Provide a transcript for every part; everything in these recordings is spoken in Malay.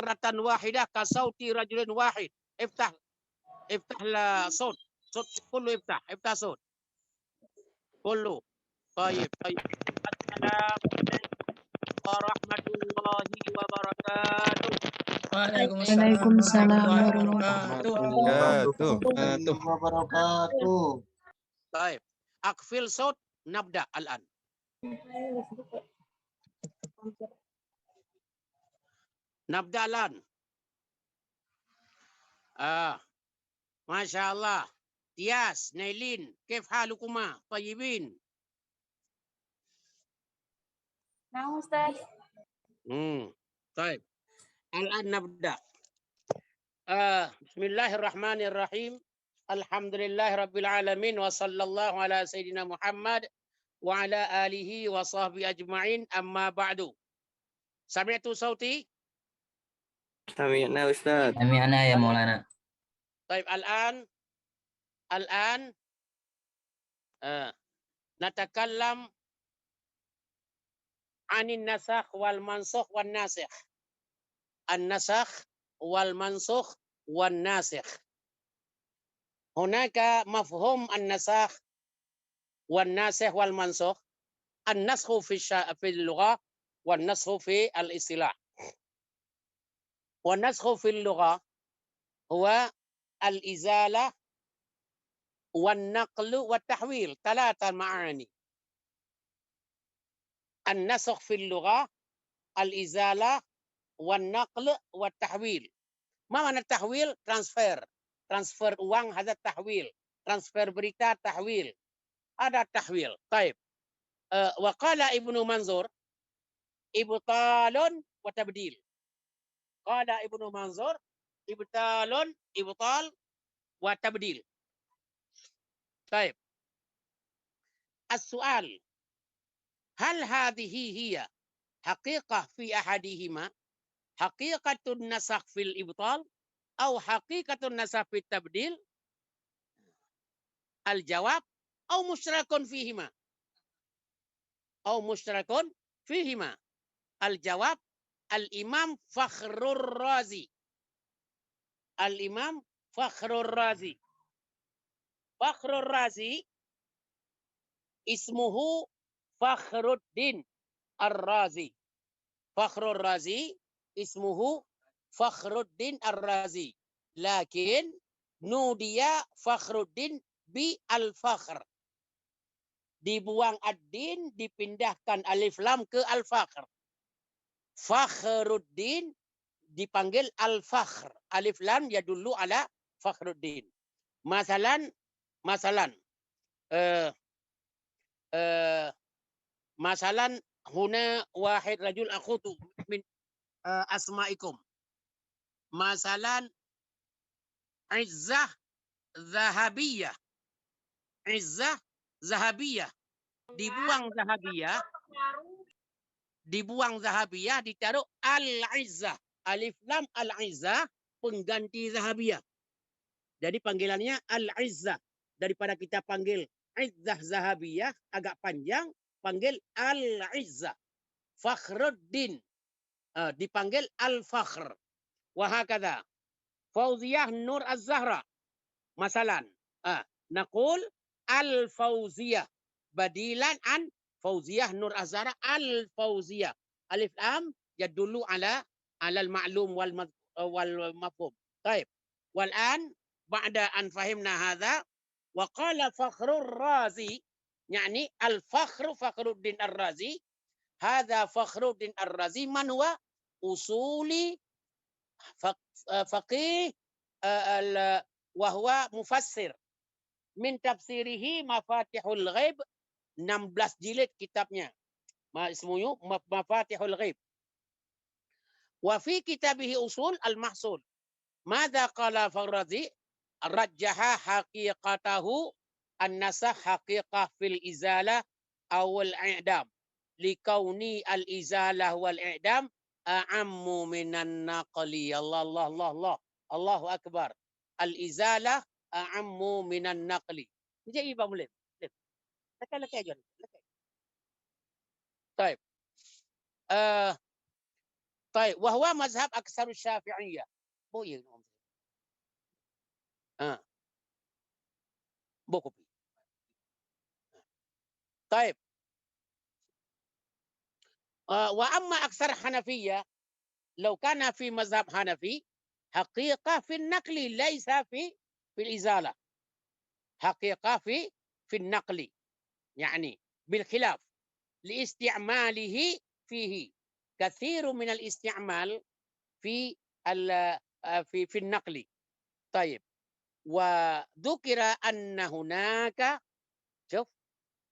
marratan wahidah ka sauti rajulin wahid. Iftah la saut. Saut kullu iftah saut. Kullu. Baik. Assalamualaikum warahmatullahi wabarakatuh. Waalaikumsalam warahmatullahi wabarakatuh. Baik. Akfil saut nabda al-an. Nabda al-an. Masya Allah. Tias, Nailin, kif halukuma? Tayyibin. Nah, Ustaz. Baik. Al-an nabda. Bismillahirrahmanirrahim. Alhamdulillahirabbil alamin wa sallallahu ala sayyidina Muhammad wa ala alihi wa sahbihi ajma'in, amma ba'du. Sami'tu sauti? Sami'na Ustaz. Sami'na ya Maulana. Baik, al-an natakallam anin nasakh wal mansukh wan nasikh. An-nasakh wal mansukh wan nasikh. Hunaka mafhum an-nasakh wan nasikh wal mansukh. An-naskhu fi al-lugha wan naskhu fi al-istilah. Wan naskhu fi al-lugha huwa al-izalah wan naqlu wat tahwil, thalatha ma'ani. An-nasakh fi al-lugha al-izalah wan naql wat tahwil. Ma makna tahwil? Transfer. Transfer uang ada tahwil. Transfer berita tahwil. Ada tahwil. Baik. Wa qala Ibnu Manzur ibtalun wa tabdil. Qala Ibnu Manzur ibtal wa tabdil. Baik. As-su'al. Hal hadhihi hiya haqiqah fi ahadihima? Haqiqatun nasakh fil ibtal atau haqiqatun nasakh fit tabdil? Al-jawab au musytarakun fihima. Au musytarakun fihima. Al-jawab Al-Imam Fakhrur Razi. Al-Imam Fakhrur Razi. Fakhrur Razi ismuhu Fakhruddin Ar-Razi. Fakhrur Razi ismuhu Fakhruddin Ar-Razi. Lakin nudiya Fakhruddin bi al-fakhr. Dibuang ad-din, dipindahkan alif lam ke al-fakhr. Fakhruddin dipanggil al-fakhr. Alif lam yadullu ala Fakhruddin. Masalan huna wahid rajul akhutu min asma'ikum. Masalan Izzah Zahabiyah. Izzah Zahabiyah. Dibuang Zahabiyah, ditaruh Al-Izzah. Alif lam Al-Izzah pengganti Zahabiyah. Jadi panggilannya Al-Izzah. Daripada kita panggil Izzah Zahabiyah agak panjang, panggil Al-Izzah. Fakhruddin dipanggil Al-Fakhr. Wahakadha. Fauziyah Nur Az-Zahra. Masalan, naqul Al-Fauziyah badilan an Fauziyah Nur Az-Zahra Al-Fauziyah. Alif lam yadullu ala al-ma'lum wal mafhum. Baik. Wal an ba'da an fahimna hadha wa qala Fakhrur Razi, yani al-Fakhr Fakhruddin Ar-Razi. Hadha Fakhruddin Ar-Razi man huwa usuli faqih wa huwa mufassir. Min tafsirihi Mafatihul Ghaib, 16 jilid kitabnya. Ismuhu Mafatihul Ghaib. Wa fi kitabihi Usul al-Mahsul. Madza qala Farrazi? Rajjaha haqiqatahu an-nasakh haqiqah fil izalah aw al-i'dam. Likauni al-izalah wal i'dam a'ammu minan naqli. Allah. Allahu akbar. Al-izalah a'ammu minan naqli. Jadi Pak Mulim. Lekay aja. Lekay. Baik. طيب وهو مذهب أكثر الشافعية. طيب وأما أكثر حنفية لو كان في مذهب حنفي حقيقة في النقل ليس في الإزالة، حقيقة في النقل، يعني بالخلاف لاستعماله فيه كثير من الاستعمال في في النقل. طيب وذكر أن هناك شوف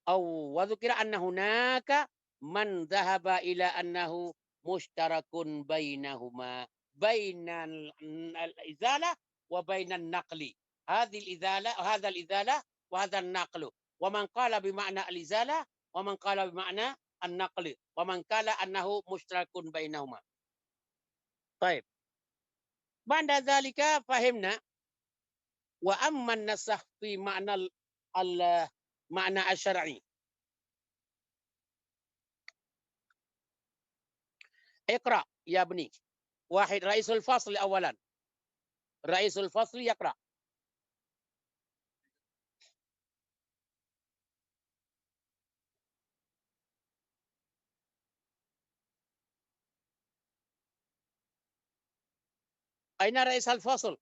وذكر أن هناك من ذهب إلى أنه مشترك بينهما، بين الإزالة وبين النقل، هذه الإزالة هذا الإزالة وهذا النقل، ومن قال بمعنى الإزالة ومن قال بمعنى النقل ومن قال أنه مشترك بينهما. طيب بعد ذلك فهمنا. وأما النسخ في معنى المعنى الشرعي، اقرأ يا ابني. واحد رئيس الفصل أولا، رئيس الفصل يقرأ. أين رئيس الفصل؟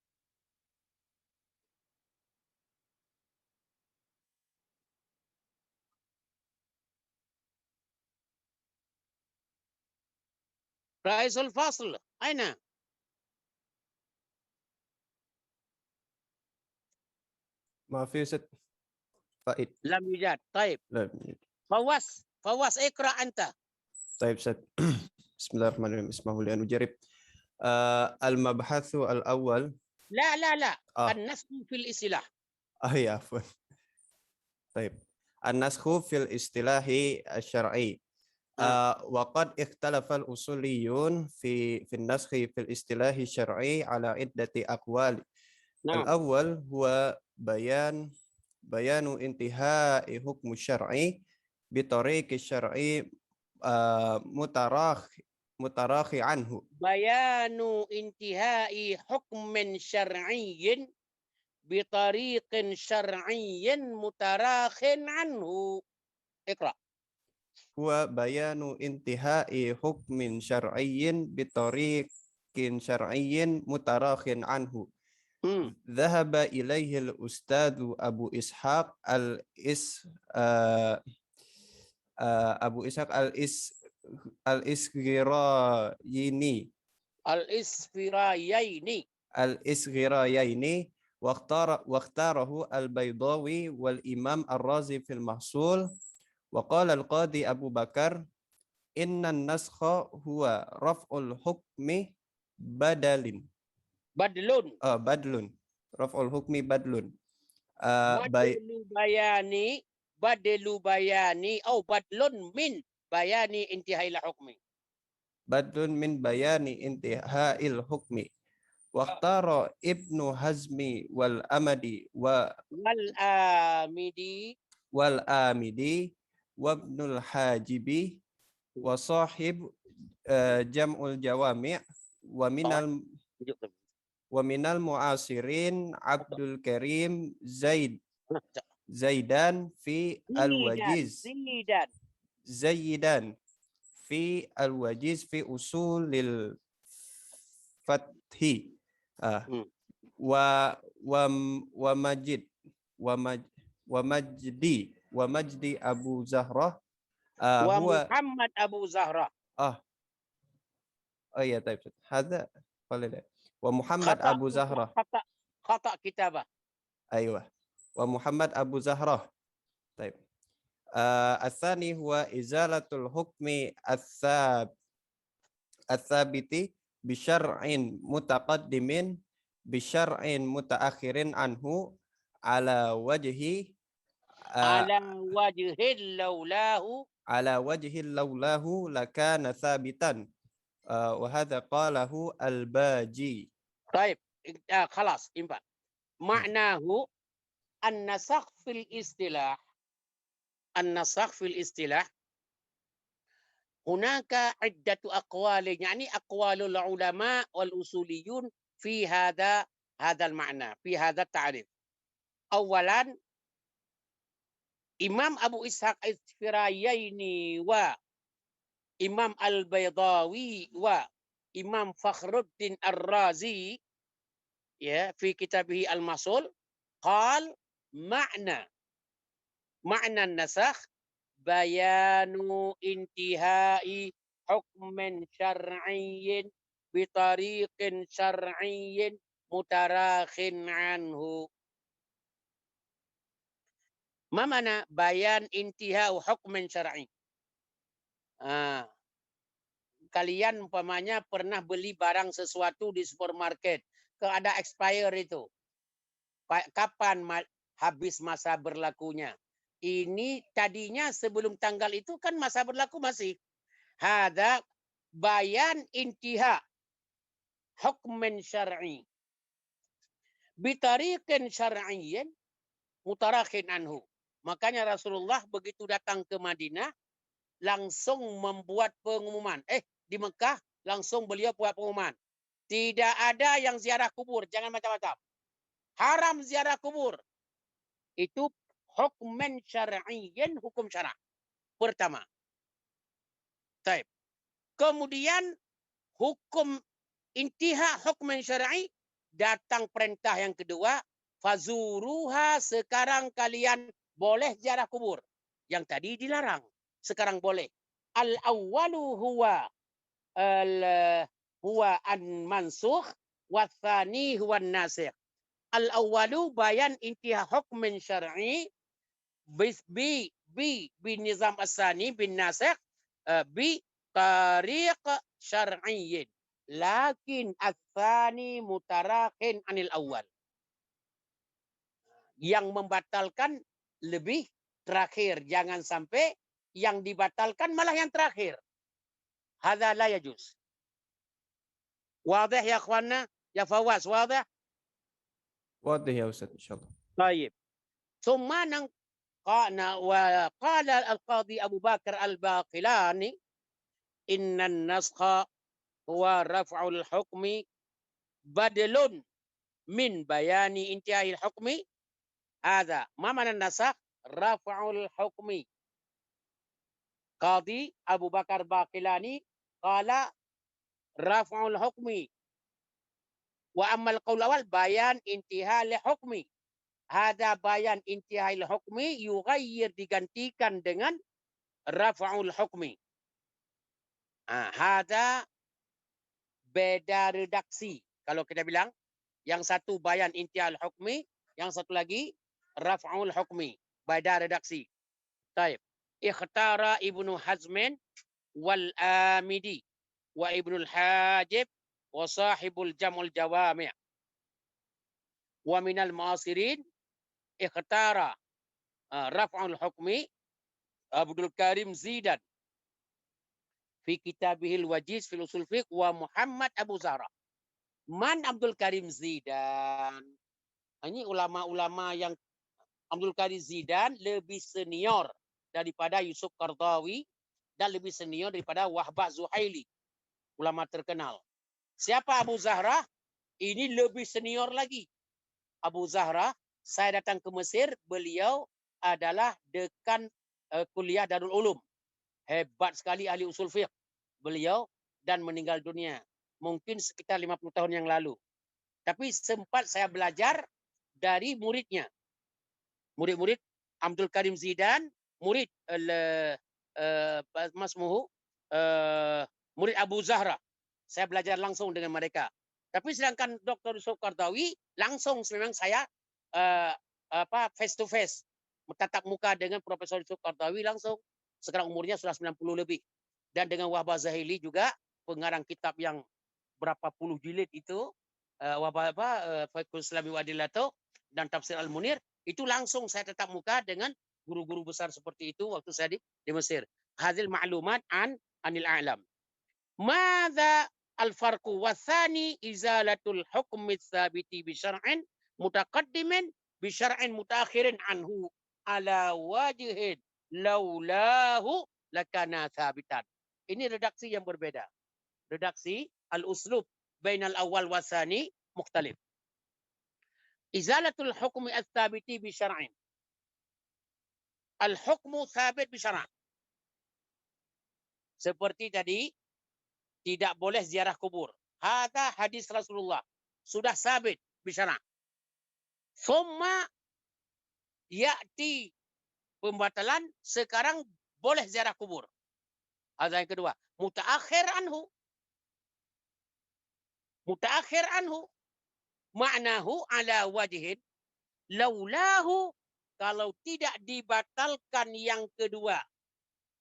رئيس الفصل أين؟ ما في ست فائد. لم يوجد. طيب لا. فواز اقرأ أنت. طيب ست. بسم الله الرحمن الرحيم. اسمحوا لي أن أجرب. المبحث الأول. لا النسخ في الاصطلاح. يا عفوا. طيب النسخ في الاصطلاح الشرعي. وقد اختلف الأصوليون في النسخ في الاصطلاح الشرعي على عدة أقوال. الأول هو بيان انتهاء حكم الشرعي بطريق الشرعي متراخي عنه. بيان انتهاء حكم شرعي بطريق شرعي متراخ عنه. اقرأ. هو بيان انتهاء حكم شرعي بطريق شرعي متراخ عنه. ذهب إليه الأستاذ أبو إسحاق الإسغرايني واختاره البيضاوي والإمام الرازي في المحصول. وقال القاضي أبو بكر إن النسخ هو رفع الحكم بدل رفع الحكم بدل بياني أو بدل من بيان انتهاء الحكم. بدل من بيان انتهاء الحكم. واختار ابن حزم والآمدي وابن الحاجب وصاحب جمع الجوامع ومن المعاصرين عبد الكريم زيدان في الوجيز في أصول الفتح. ومجدي أبو زهرة ومحمد أبو زهرة. يا طيب هذا ومحمد أبو زهرة خطأ كتابة. أيوة ومحمد أبو زهرة. طيب الثاني هو إزالة الحكم الثابت بشرع متقدم بشرع متأخر عنه على وجه لولاه لكان ثابتا. وهذا قاله الباجي. طيب خلاص ينفع. معناه النسخ في الاصطلاح Hunaka iddatu aqwalin, yani aqwalul ulama wal usuliyun fi hadha al-ma'na, fi hadha ta'rif. Awalan, Imam Abu Ishaq Al-Firayaini wa Imam Al-Baydawi wa Imam Fakhruddin Ar-Razi ya fi kitabih Al-Masul qal ma'na nasakh bayanu intihai hukmin syar'iyyin bitariqin syar'iyyin mutarakhin anhu. Ma mana bayan intihau hukmin syar'i? Kalian umpamanya pernah beli barang sesuatu di supermarket, ada expire itu. Kapan habis masa berlakunya? Ini tadinya sebelum tanggal itu kan masa berlaku masih. Hada bayan intiha hukmin syar'i bitariqin syar'iyyin mutarakhin anhu. Makanya Rasulullah begitu datang ke Madinah langsung membuat pengumuman. Di Mekah langsung beliau buat pengumuman. Tidak ada yang ziarah kubur, jangan macam-macam. Haram ziarah kubur. Itu hukman syar'iyyan, hukum syara'. Pertama. Baik. Kemudian hukum intiha hukman syar'i, datang perintah yang kedua, fazuruha, sekarang kalian boleh ziarah kubur. Yang tadi dilarang, sekarang boleh. Al-awwalu huwa an-mansukh wa tsani huwa an-nasikh. Al-awwalu bayan intiha hukmin syar'i bi nizam as-sani bin nasikh bi tariq syar'iyyin. Lakin as-sani mutarakhin anil awal. Yang membatalkan lebih terakhir. Jangan sampai yang dibatalkan malah yang terakhir. Hadza la yajuz. Wadih ya akhwana? Ya Fawaz, wadih? Wadih ya Ustaz, insyaallah. Baik. Thumma qala al-qadi Abu Bakar al-Baqilani inna an-naskha huwa raf'ul hukmi badlun min bayani intihai al-hukmi. Hadza ma mana an-nasakh? Raf'ul hukmi. Qadi Abu Bakar Baqilani qala raf'ul hukmi. Wa ammal qaul awal bayan intihai al-hukmi. Hada bayan intihai al-hukmi yughayyir, digantikan dengan raf'ul hukmi. Hada beda redaksi. Kalau kita bilang yang satu bayan intihai al-hukmi, yang satu lagi raf'ul hukmi. Beda redaksi. Baik. Ikhtara Ibnu Hazmin wal Amidi wa Ibnul Hajib wa sahibul Jam'ul Jawami' wa minal mu'asirin ikhtara raf'ul hukmi Abdul Karim Zidan fi kitabihil wajiz fil usul fiqh wa Muhammad Abu Zahra. Man Abdul Karim Zidan? Ini ulama-ulama yang Abdul Karim Zidan lebih senior daripada Yusuf Qardawi dan lebih senior daripada Wahbah Zuhaili, ulama terkenal. Siapa Abu Zahra? Ini lebih senior lagi. Abu Zahra, saya datang ke Mesir, beliau adalah dekan kuliah Darul Ulum. Hebat sekali ahli usul fiqh beliau, dan meninggal dunia mungkin sekitar 50 tahun yang lalu. Tapi sempat saya belajar dari muridnya. Murid-murid Abdul Karim Zidan, murid murid Abu Zahra. Saya belajar langsung dengan mereka. Tapi sedangkan Dr. Yusuf Qardawi langsung memang saya face to face, tatap muka dengan Profesor Yusuf Qardawi langsung. Sekarang umurnya sudah 90 lebih. Dan dengan Wahbah Zuhaili juga, pengarang kitab yang berapa puluh jilid itu, Fiqh Islami wa Adillatuh dan Tafsir Al-Munir, itu langsung saya tatap muka dengan guru-guru besar seperti itu waktu saya di Mesir. Hadil ma'lumat anil a'lam. Madza al-farqu wa tsani izalatul hukmi tsabiti bi syar'in mutaqaddimin bi syar'in mutaakhirin anhu ala wajhin laulahu lakana tsabitan. Ini redaksi yang berbeda. Redaksi al-uslub bainal awal wasani mukhtalif. Izalatul hukmi ats-tsabiti bi syar'in. Al-hukmu tsabit bi syar'in. Seperti tadi, tidak boleh ziarah kubur. Hadza hadis Rasulullah. Sudah sabit bi syar'in. Summa ya'ti pembatalan, sekarang boleh ziarah kubur. Ada yang kedua, mutaakhir anhu. Mutaakhir anhu. Ma'nahu ala wajhin laulahu, kalau tidak dibatalkan yang kedua.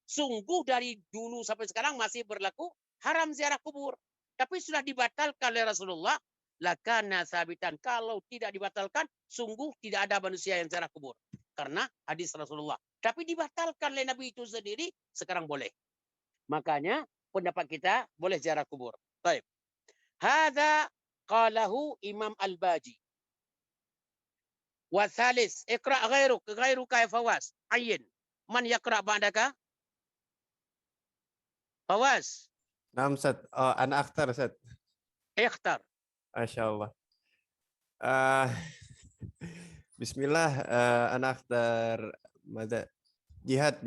Sungguh dari dulu sampai sekarang masih berlaku haram ziarah kubur. Tapi sudah dibatalkan oleh Rasulullah, lakana sabitan. Kalau tidak dibatalkan, sungguh tidak ada manusia yang ziarah kubur. Karena hadis Rasulullah. Tapi dibatalkan oleh Nabi itu sendiri, sekarang boleh. Makanya pendapat kita boleh ziarah kubur. Baik. Hadza qalahu Imam Al-Baji. Wa thalis, iqra' ghairuka ya Fawaz. Ayyin. Man yaqra' ba'daka? Fawaz. Naam Ustaz. Oh, ana akhtar Ustaz. Ikhtar. Masya Allah. Bismillah, ana akhtar mada jihad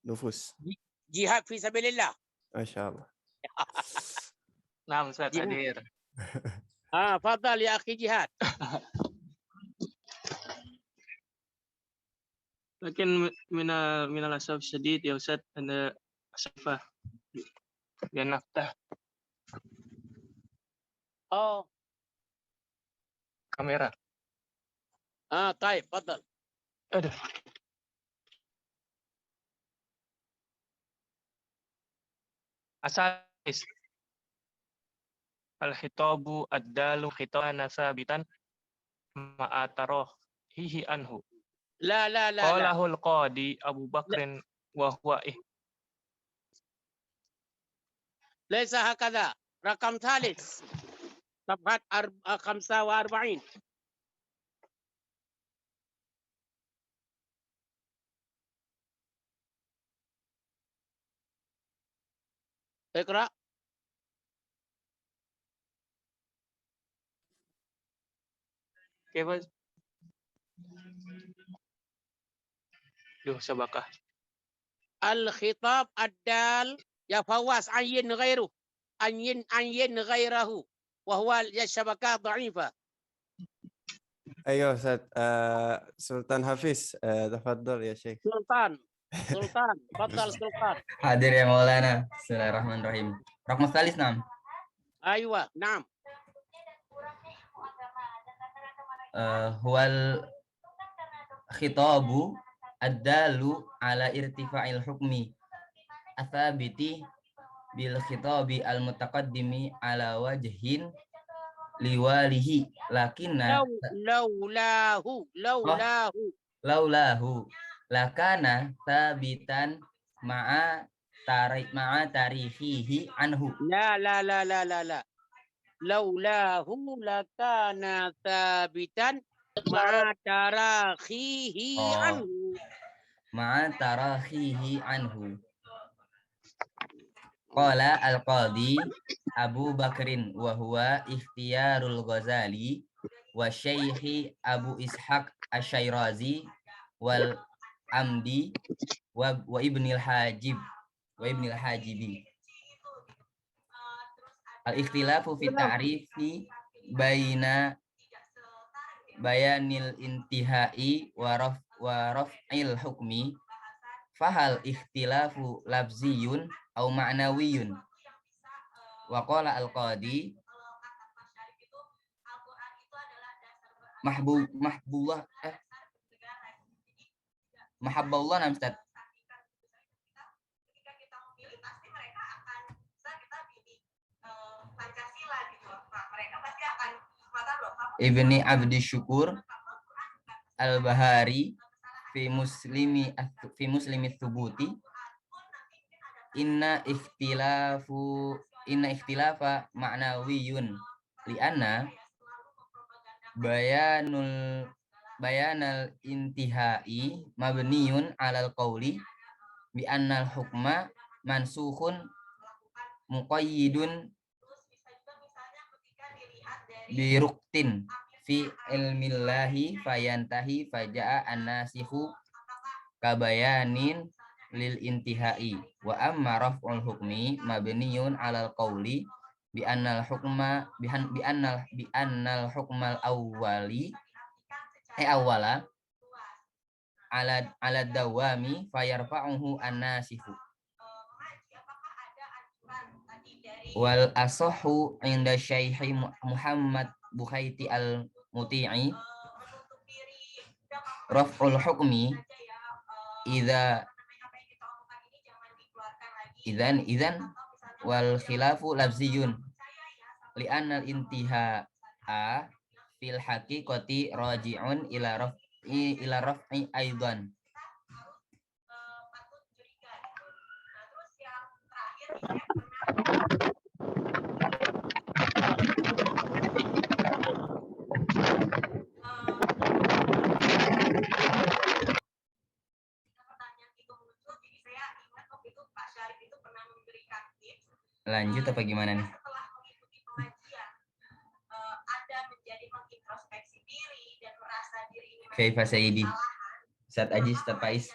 nufus. Jihad fi sabilillah. Masya Allah. Naam Ustaz, Jihad. hadir. Fadal ya akhi jihad. Lakin minal asaf syadid ya Ustaz, ada asafah. Ya naftah Oh, kamera. طيب تفضل. Aduh. Asalis. Al-khitabu ad-dalu khitana sabitan ma'ataroh hihi anhu. لا لا لا لا Qalahul qadi Abu Bakrin wa huwa ليس هكذا. رقم ثالث صفحة 45. اقرأ. Kebas. Duh, sabakah. الخطاب الدال يا فواز عين غيره. عين غيره وهو الشبكة ضعيفة. Ayo Ustaz. Sultan Hafiz, tafadhol ya Syekh. سلطان تفضل سلطان. Hadir ya Maulana. Bismillahirrahmanirrahim. Raqam tsalis, nam. أيوة نعم. Huwal khitabu ad-dalu ala irtifa'il hukmi athabiti bil khitabi al-mutaqaddimi ala wajhin liwalihi lakinna laulahu lakana thabitan ma'a tarihihi anhu. لا لولاه لكان ثابتا مع تراخيه عنه. Ma'a tarakhihi anhu. Qala al-qadi Abu Bakrin wa huwa ikhtiyarul Ghazali wa Syekhi Abu Ishaq Asy-Syairazi wal Amdi wa Ibnil Hajibi. Al-ikhtilafu fi ta'rifi bayanil intihai wa raf'il hukmi fahal ikhtilafu lafziyun au ma'nawiyun. Wa qala al-qadi mahabballah nam Ustaz. Ibni Abdi Syukur Al-Bahari fi muslimi thubuti inna ikhtilafa ma'nawiyun li'anna bayanal intihai mabniyun alal qawli bi annal hukma mansukhun muqayyidun biruktin fi ilmillahi fayantahi faja'a an-nasikhu kabayanin lil intihai wa amma raf'ul hukmi mabniyun 'alal qawli bi annal hukmal awwali awwala ala dawami fayarfa'uhu an-nasikhu wal asahhu inda Syekh Muhammad Bukhaiti al-Muti'i raf'ul hukmi idzan wal khilafu lafziyun li'anna al-intihaa fil haqiqati raji'un ila raf'i aidan. Lanjut apa gimana nih? Kaifa Sayyidi? Ustaz Aji, Ustaz Faiz.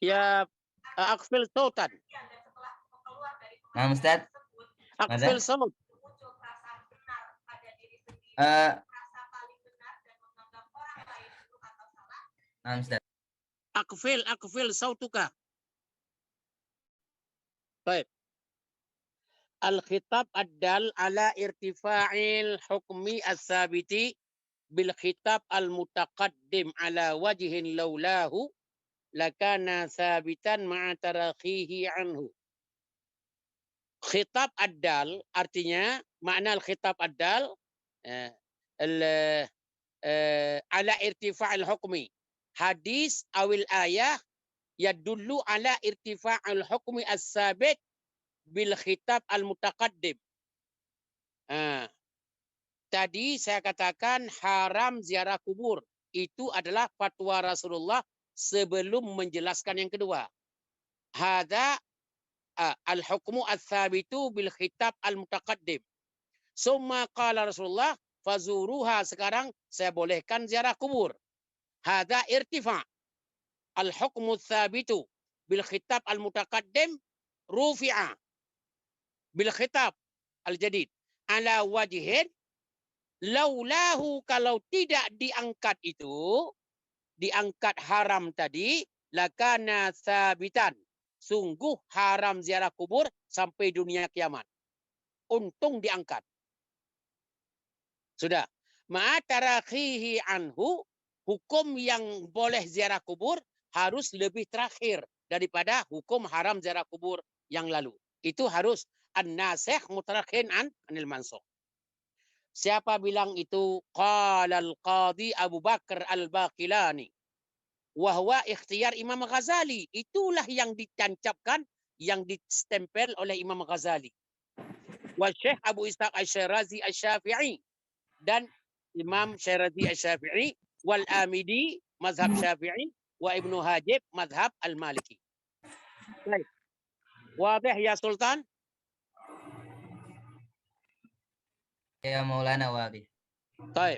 Ya, akfil sautan. Nah, Ustaz. Akfil saut. Nah, Ustaz. Akfil sautuka. Baik. Al-khitab ad-dal ala irtifa'il hukmi as-sabiti bil khitab al-mutaqaddim ala wajhin laulahu lakana sabitan ma'a tarakhihi anhu. Khitab ad-dal artinya makna al-khitab ad-dal ala irtifa'il hukmi. Hadis awil ayah yadullu ala irtifa'il hukmi as-sabit bil khitab al-mutaqaddim. Tadi saya katakan haram ziarah kubur. Itu adalah fatwa Rasulullah sebelum menjelaskan yang kedua. Hadza al-hukmu ats-tsabitu bil khitab al-mutaqaddim. Summa qala Rasulullah fazuruha, sekarang saya bolehkan ziarah kubur. Hadza irtifa' al-hukmu ats-tsabitu bil khitab al-mutaqaddim rufi'a bil khitab al-jadid ala wajhin laulahu, kalau tidak diangkat itu, diangkat haram tadi, lakana sabitan, sungguh haram ziarah kubur sampai dunia kiamat. Untung diangkat. Sudah. Ma'atarakhihi anhu, hukum yang boleh ziarah kubur harus lebih terakhir daripada hukum haram ziarah kubur yang lalu. Itu harus an-nasikh mutarakhin anil mansukh. Siapa bilang itu? Qala al-qadhi Abu Bakar al-Baqilani. Wahwa ikhtiyar Imam Ghazali. Itulah yang ditancapkan, yang distempel oleh Imam Ghazali. Wa Syekh Abu Ishaq Asy-Syirazi Asy-Syafi'i. Dan Imam Syirazi Asy-Syafi'i. Wal Amidi mazhab Syafi'i. Wa Ibnu Hajib mazhab al-Maliki. Baik. Wadih ya Sultan? Ya Maulana wadih. Baik.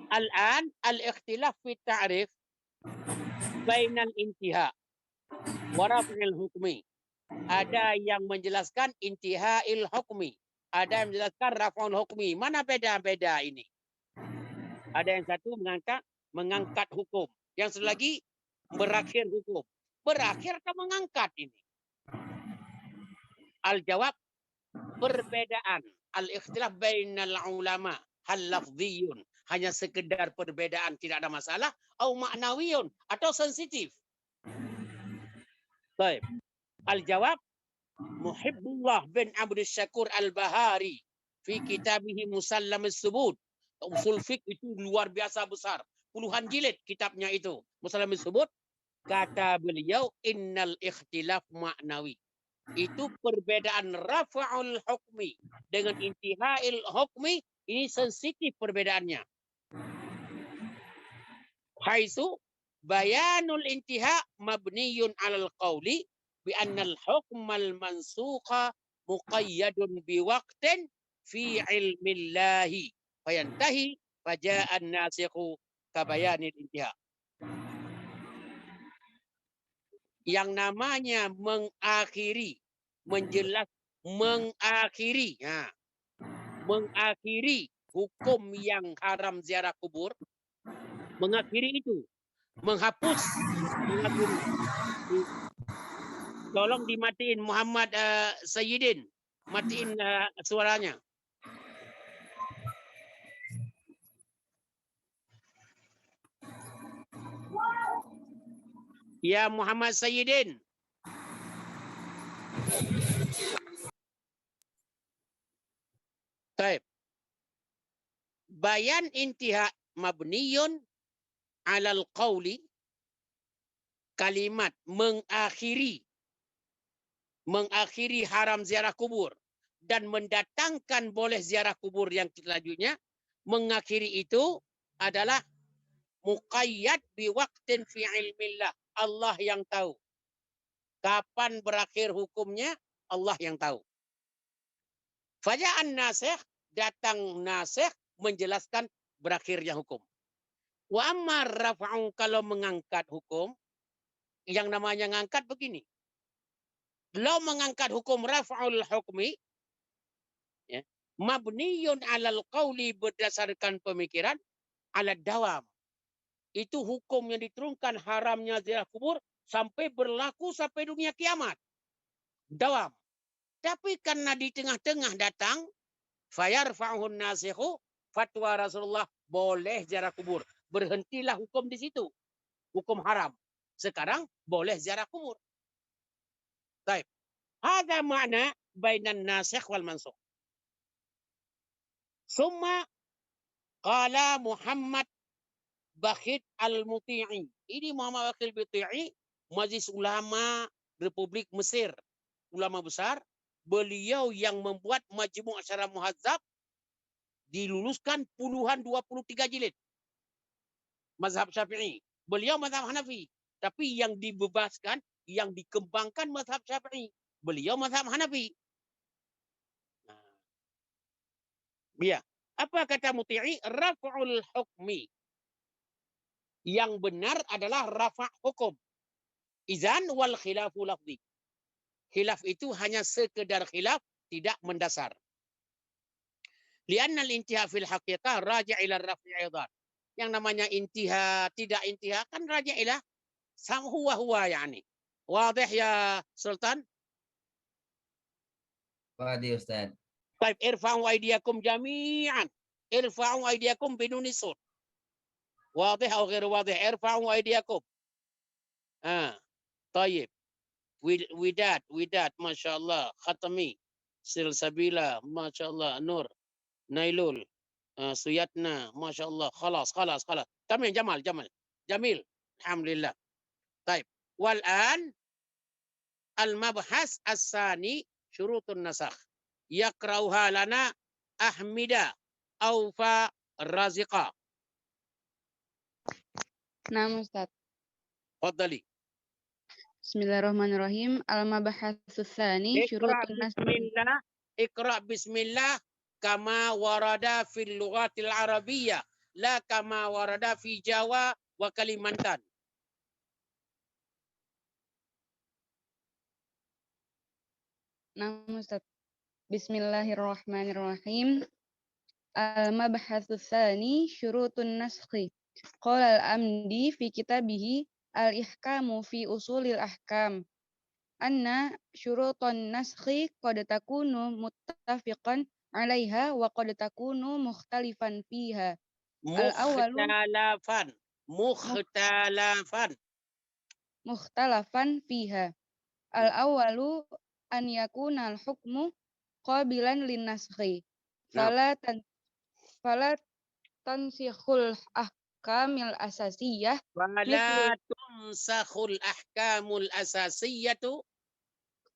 Al-an al-ikhtilaf fi ta'rif bainal intiha wa raf'il hukmi. Ada yang menjelaskan intiha'il hukmi, ada yang menjelaskan raf'ul hukmi. Mana beda-beda ini? Ada yang satu mengangkat hukum, yang satu lagi berakhir hukum. Berakhir atau mengangkat ini? Al-jawab, perbedaan. Al-ikhtilaf bainal ulama hal lafdhiyun, hanya sekedar perbedaan tidak ada masalah, atau ma'nawiyun, atau sensitif. Baik. Al-jawab, Muhibbullah bin Abdul Syakur Al-Bahari fi kitabih Musallam as-Subut. Usul fiqh itu luar biasa besar. Puluhan jilid kitabnya itu. Musallam as-Subut. Kata beliau, innal ikhtilaf ma'nawi. Itu perbedaan rafa'ul hukmi dengan intiha'il hukmi, ini sensitif perbedaannya. Haitsu bayanul intiha mabniyun 'alal qawli bi annal hukmal mansukha muqayyadun biwaqtin fi ilmillahi fayantahi faja'an nasikhu kabayanil intiha. Yang namanya mengakhiri, mengakhiri hukum yang haram ziarah kubur, mengakhiri itu, menghapus, mengakhiri. Tolong dimatiin Muhammad Sayyidin, matiin suaranya. Ya Muhammad Sayyidin. Baik. Bayan intiha mabniyun alal qawli, kalimat mengakhiri haram ziarah kubur dan mendatangkan boleh ziarah kubur yang selanjutnya, mengakhiri itu adalah muqayyad biwaqtin fi ilmillah. Allah yang tahu. Kapan berakhir hukumnya, Allah yang tahu. Faja'an nasikh, datang nasikh menjelaskan berakhirnya hukum. Wa amma raf'u, kalau mengangkat hukum, yang namanya ngangkat begini. Kalau mengangkat hukum raf'ul hukmi, ya, mabniyun alal qawli, berdasarkan pemikiran, ala dawam. Itu hukum yang diturunkan haramnya ziarah kubur sampai berlaku sampai dunia kiamat. Dawam. Tapi karena di tengah-tengah datang fayarfa'uhun nasikhu, fatwa Rasulullah boleh ziarah kubur. Berhentilah hukum di situ. Hukum haram. Sekarang boleh ziarah kubur. Baik. Ada makna bainan nasikh wal mansukh. Summa qala Muhammad Bakhit al-Muti'i. Ini Muhammad Bakhit al-Muti'i, Majlis Ulama Republik Mesir. Ulama besar. Beliau yang membuat Majmu' Asyarah Muhadzab, diluluskan puluhan 23 jilid. Mazhab Syafi'i. Beliau mazhab Hanafi. Tapi yang dibebaskan, yang dikembangkan mazhab Syafi'i. Beliau mazhab Hanafi. Ya. Apa kata Muti'i? Raf'ul hukmi. Yang benar adalah rafa' hukum. Izan wal khilafu lafzi. Khilaf itu hanya sekedar khilaf, tidak mendasar. Lianna al-intiha fil haqiqah raji' ila rafi' aidan. Yang namanya intiha, tidak intiha, kan raji' ila sama huwa yani. Wadih ya Sultan? Wadi Ustaz. Baik, irfa'u aydiyakum jami'an. Irfa'u aydiyakum biduni sut. واضح أو غير واضح؟ ارفعوا أيديكم. طيب. وداد ما شاء الله. ختمي سلسبيلة ما شاء الله. نور نيلول سياتنا ما شاء الله. خلاص. تمام. جميل الحمد لله. طيب. والآن المبحث الثاني شروط النسخ يقرأها لنا أحمد أوفى الرازقة. Nah, Ustaz. تفضلي. Bismillahirrahmanirrahim. Al-mabahatsus tsani syurutun nas. Iqra bismillah kama warada fil lughatil arabiyyah la kama warada fi Jawa wa Kalimantan. Nah, Ustaz. Bismillahirrahmanirrahim. Al-mabahatsus tsani syurutun naskhi. Qala al-Amdi fi kitabihi al-ihkamu fi usulil ahkam. Anna syurutan naskhi qad takunu muttafiqan 'alaiha wa qad takunu mukhtalifan fiha. Mukhtalafan fiha. Al-awwalu an yakuna al-hukmu qabilan lin-naskhi. Fala tansikhul ahkamil asasiyah. Fala tunsakhul ahkamul asasiyatu.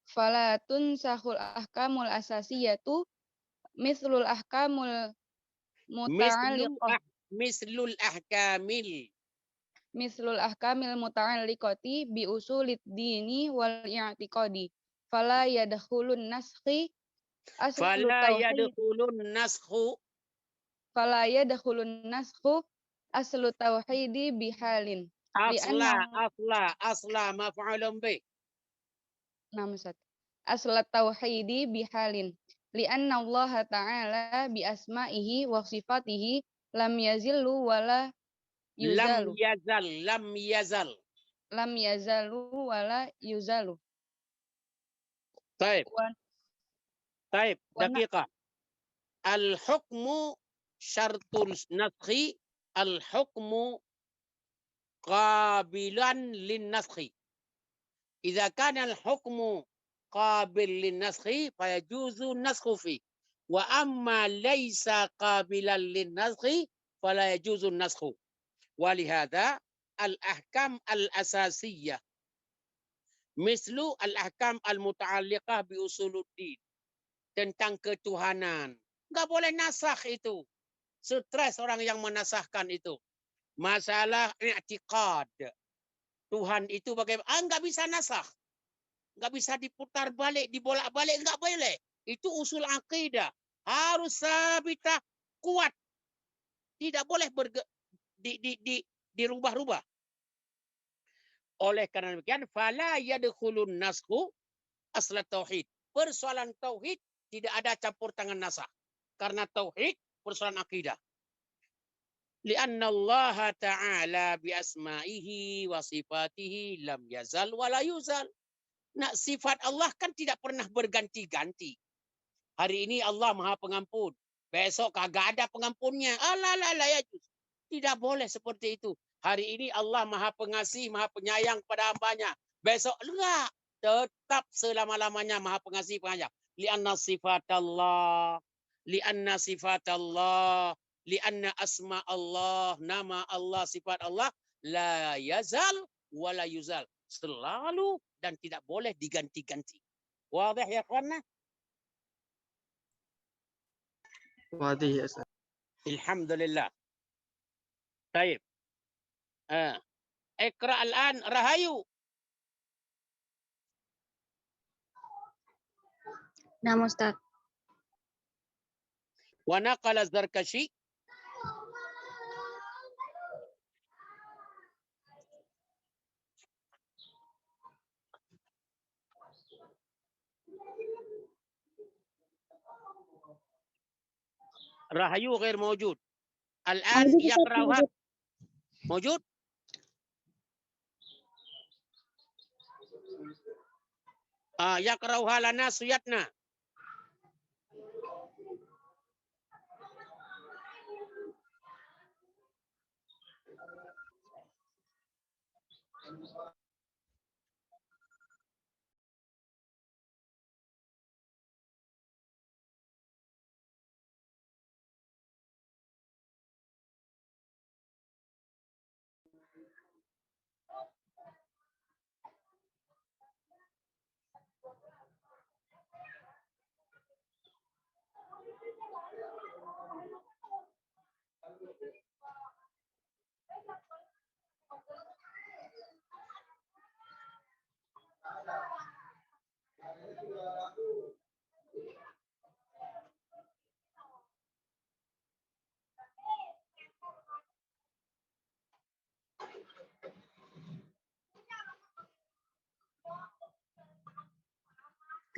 Fala tunsahul ahkamul asasiyatu mislul ahkamul muta'alliqah. Mislul ahkamil. mislul ahkamil muta'alliqati bi usulid dini wal i'tiqadi fala yadkhulun naskhi aslu Fala tauhid yadkhulun naskhu. fala yadkhulun naskhu aslu tauhidi bihalin Asla maf'ulun bih. Ustaz. Asla tauhidi bihalin li'anna Allah ta'ala bi asma'ihi wa sifatihi lam yazillu wala yuzalu Lam yazal. lam yazalu wala yuzalu Taib, wa na daqiqah. Al-hukmu syartul naskhi. Al-hukmu qabilan lin naskhi. Idza kana al-hukmu qabil lin naskhi fayajuzu naskhu fi. Wa amma laysa qabilan lin naskhi fala yajuzu naskhu. Walihada al-ahkam al-asasiyah mislu al-ahkam al-muta'alliqah bi usuluddin, tentang ketuhanan. Enggak boleh nasakh itu. Stres orang yang menasahkan itu. Masalah i'tiqad. Tuhan itu bagaimana? Enggak bisa nasakh. Enggak bisa diputar balik, dibolak-balik, enggak boleh. Itu usul akidah. Harus sabitah, kuat. Tidak boleh dirubah-rubah. Oleh karena demikian, fala yadkhulun naskhu asla tauhid. Persoalan tauhid tidak ada campur tangan nasakh. Karena tauhid persoalan akidah. Lianna Allah Ta'ala bi asma'ihi wa sifatihi lam yazal wa la yuzal. Nah, sifat Allah kan tidak pernah berganti-ganti. Hari ini Allah Maha Pengampun. Besok kagak ada pengampunnya. Ya. Tidak boleh seperti itu. Hari ini Allah Maha Pengasih, Maha Penyayang pada hambanya. Besok enggak. Tetap selama-lamanya Maha Pengasih, Penyayang. Lianna sifat Allah. Lianna sifat Allah. Lianna asma Allah. Nama Allah, sifat Allah. La yazal wa la yuzal. Selalu dan tidak boleh diganti-ganti. Wadih ya kawan? Wadih ya Ustaz. Alhamdulillah. Baik. Iqra al-an Rahayu. Nah, Ustaz. Wa naqala az-Zarkashi Rahayu ghair mawjud. Al-an yaqra'uha. Mawjud? Yaqra'uha lana Suyatna.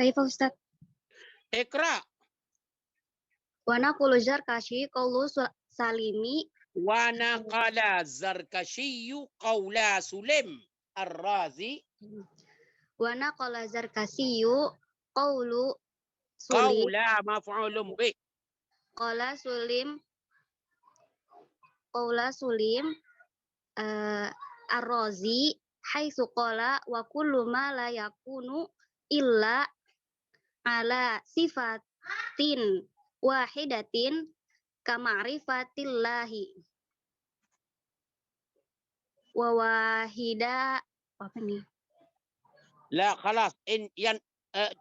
Kaifa Ustaz? Iqra. Wa naqulu Zarkashi qaulu Salimi Wa naqala Zarkashi qawla Sulim Ar-Razi. wa naqala Zarkashi qaulu Sulim Qawla maf'ulun bih. qala Sulim Ar-Razi haitsu qala wa kullu ma la yakunu illa ala sifatin wahidatin kama'rifatillahi wa wahida apa nih? La khalas in yan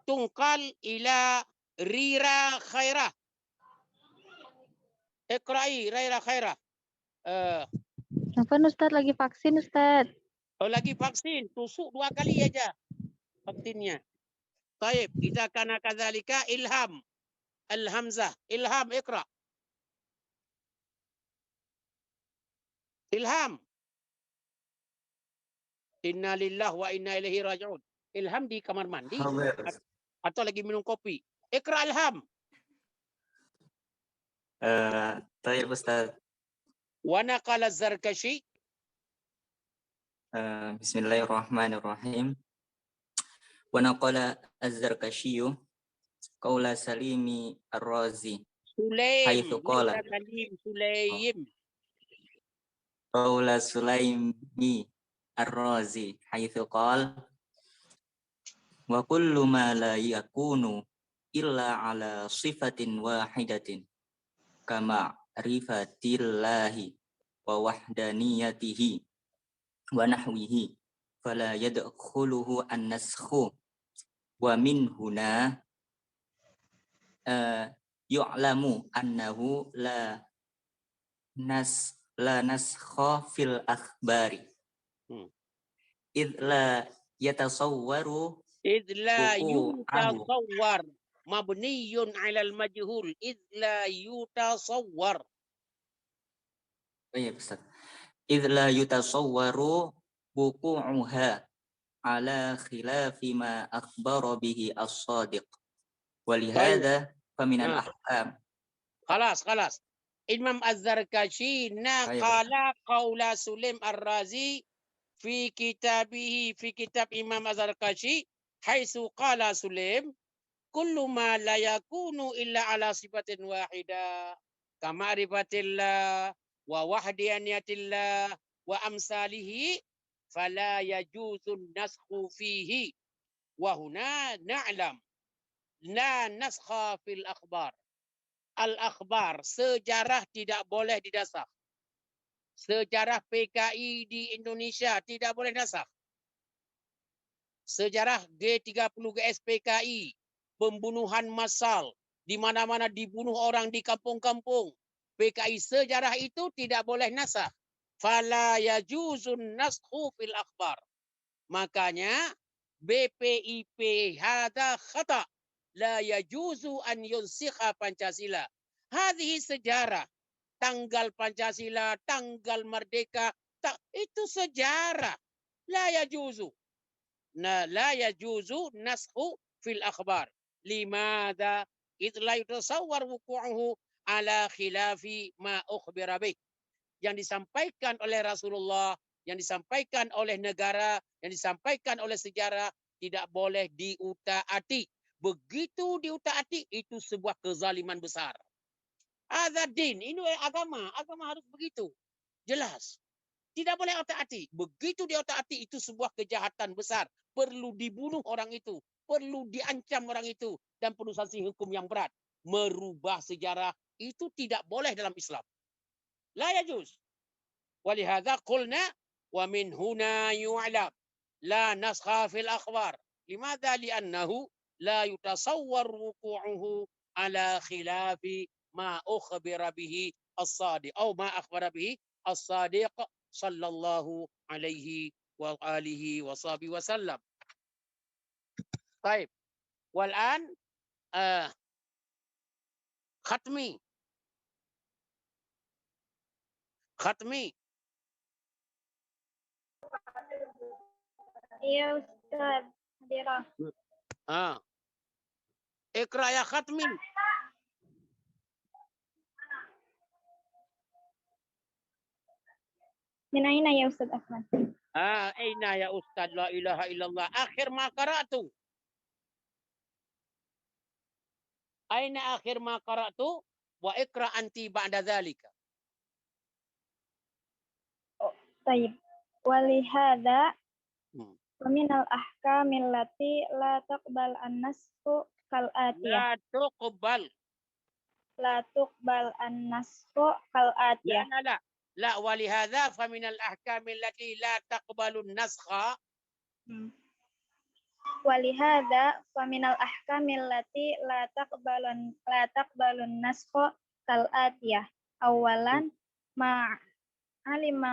tungqal ila rira khairah. Iqra'i rira khairah. Apa Ustaz lagi vaksin Ustaz? Oh, lagi vaksin, tusuk 2 kali aja vaksinnya. Baik, idza kana kadzalika ilham. Al-hamzah, ilham iqra. Ilham. Inna lillahi wa inna ilaihi raji'un. Ilham di kamar mandi atau lagi minum kopi. Iqra ilham. Baik Ustaz. Wa naqala az-Zarkashi. Bismillahirrahmanirrahim. Wa naqala az-Zarkashiyyu qaula Salimi Ar-Razi Sulaim. haitsu qala Sulaim. qaula Sulaimi Ar-Razi haitsu qala wa kullu ma la yakunu illa ala sifatin wahidatin kama rifatillahi wa wahdaniyatihi wa nahwihi fala yadkhuluhu an-naskhu wa min huna yu'lamu annahu la naskha fil akhbari id la yatasawwaru إذ لا wuqu'ahu. يتصور مبني على المجهول إذ لا يتصور. Iya Ustaz. Id la yutasawwaru wuqu'uha ala khilafi ma akhbara bihi as-sadiq. Walihada faminal ahkam. خلاص Imam Az-Zarkashi naqala qaula Sulaim Ar-Razi fi kitab Imam Az-Zarkashi haitsu qala Sulaim kullu ma la yakunu illa ala sifatin wahida kama'rifatillah wa wahdaniyatillah wa amsalihi fala yajuzu naskhu fihi wa huna na'lam la naskha fil akhbar. Al-akhbar, sejarah tidak boleh didasah. Sejarah PKI di Indonesia tidak boleh dasah. Sejarah G30 PKI, pembunuhan massal, di mana-mana dibunuh orang di kampung-kampung. PKI sejarah itu tidak boleh nasah. Fala yajuzun naskhu fil akhbar. Makanya BPIP hada khata. La yajuzu an yunsikha Pancasila. Hadhihi sejarah. Tanggal Pancasila, tanggal merdeka, itu sejarah. La yajuzu. La yajuzu naskhu fil akhbar. Limada idh la yutasawwar wuqu'uhu ala khilafi ma ukhbira bih. Yang disampaikan oleh Rasulullah, yang disampaikan oleh negara, yang disampaikan oleh sejarah tidak boleh diutak-atik. Begitu diutak-atik itu sebuah kezaliman besar. Ada din, ini agama harus begitu. Jelas. Tidak boleh otak-atik. Begitu dia otak-atik itu sebuah kejahatan besar. Perlu dibunuh orang itu. Perlu diancam orang itu. Dan perlu sanksi hukum yang berat. Merubah sejarah itu tidak boleh dalam Islam. La yajuz. Walihada qulna wa min huna yu'lam. La naskha fil akhbar. Limadha li'annahu la yutasawwar wuqu'uhu ala khilafi ma ukhbira bihi as-sadiq. Atau ma akhbara bihi as-sadiq sallallahu alaihi wa alihi wa sahbihi wasallam. Baik. Wal'an khatmi. Iya Ustaz. Hadirah. Ikra ya khatmi. Min aina ya Ustaz Ahmad? Aina ya Ustaz, la ilaha illallah. Akhir ma qara'tu. Aina akhir ma qara'tu wa ikra anti ba'da dzalika. Taib. Walihada wa minal ahkamil lati la taqbal an-nasku kal atiyah. La tuqbal an-nasku kal atiyah. لا ولهذا فمن الأحكام التي لا تقبل النسخ ولهذا فمن الأحكام التي لا تقبل النسخ كالآتية أولا ما علم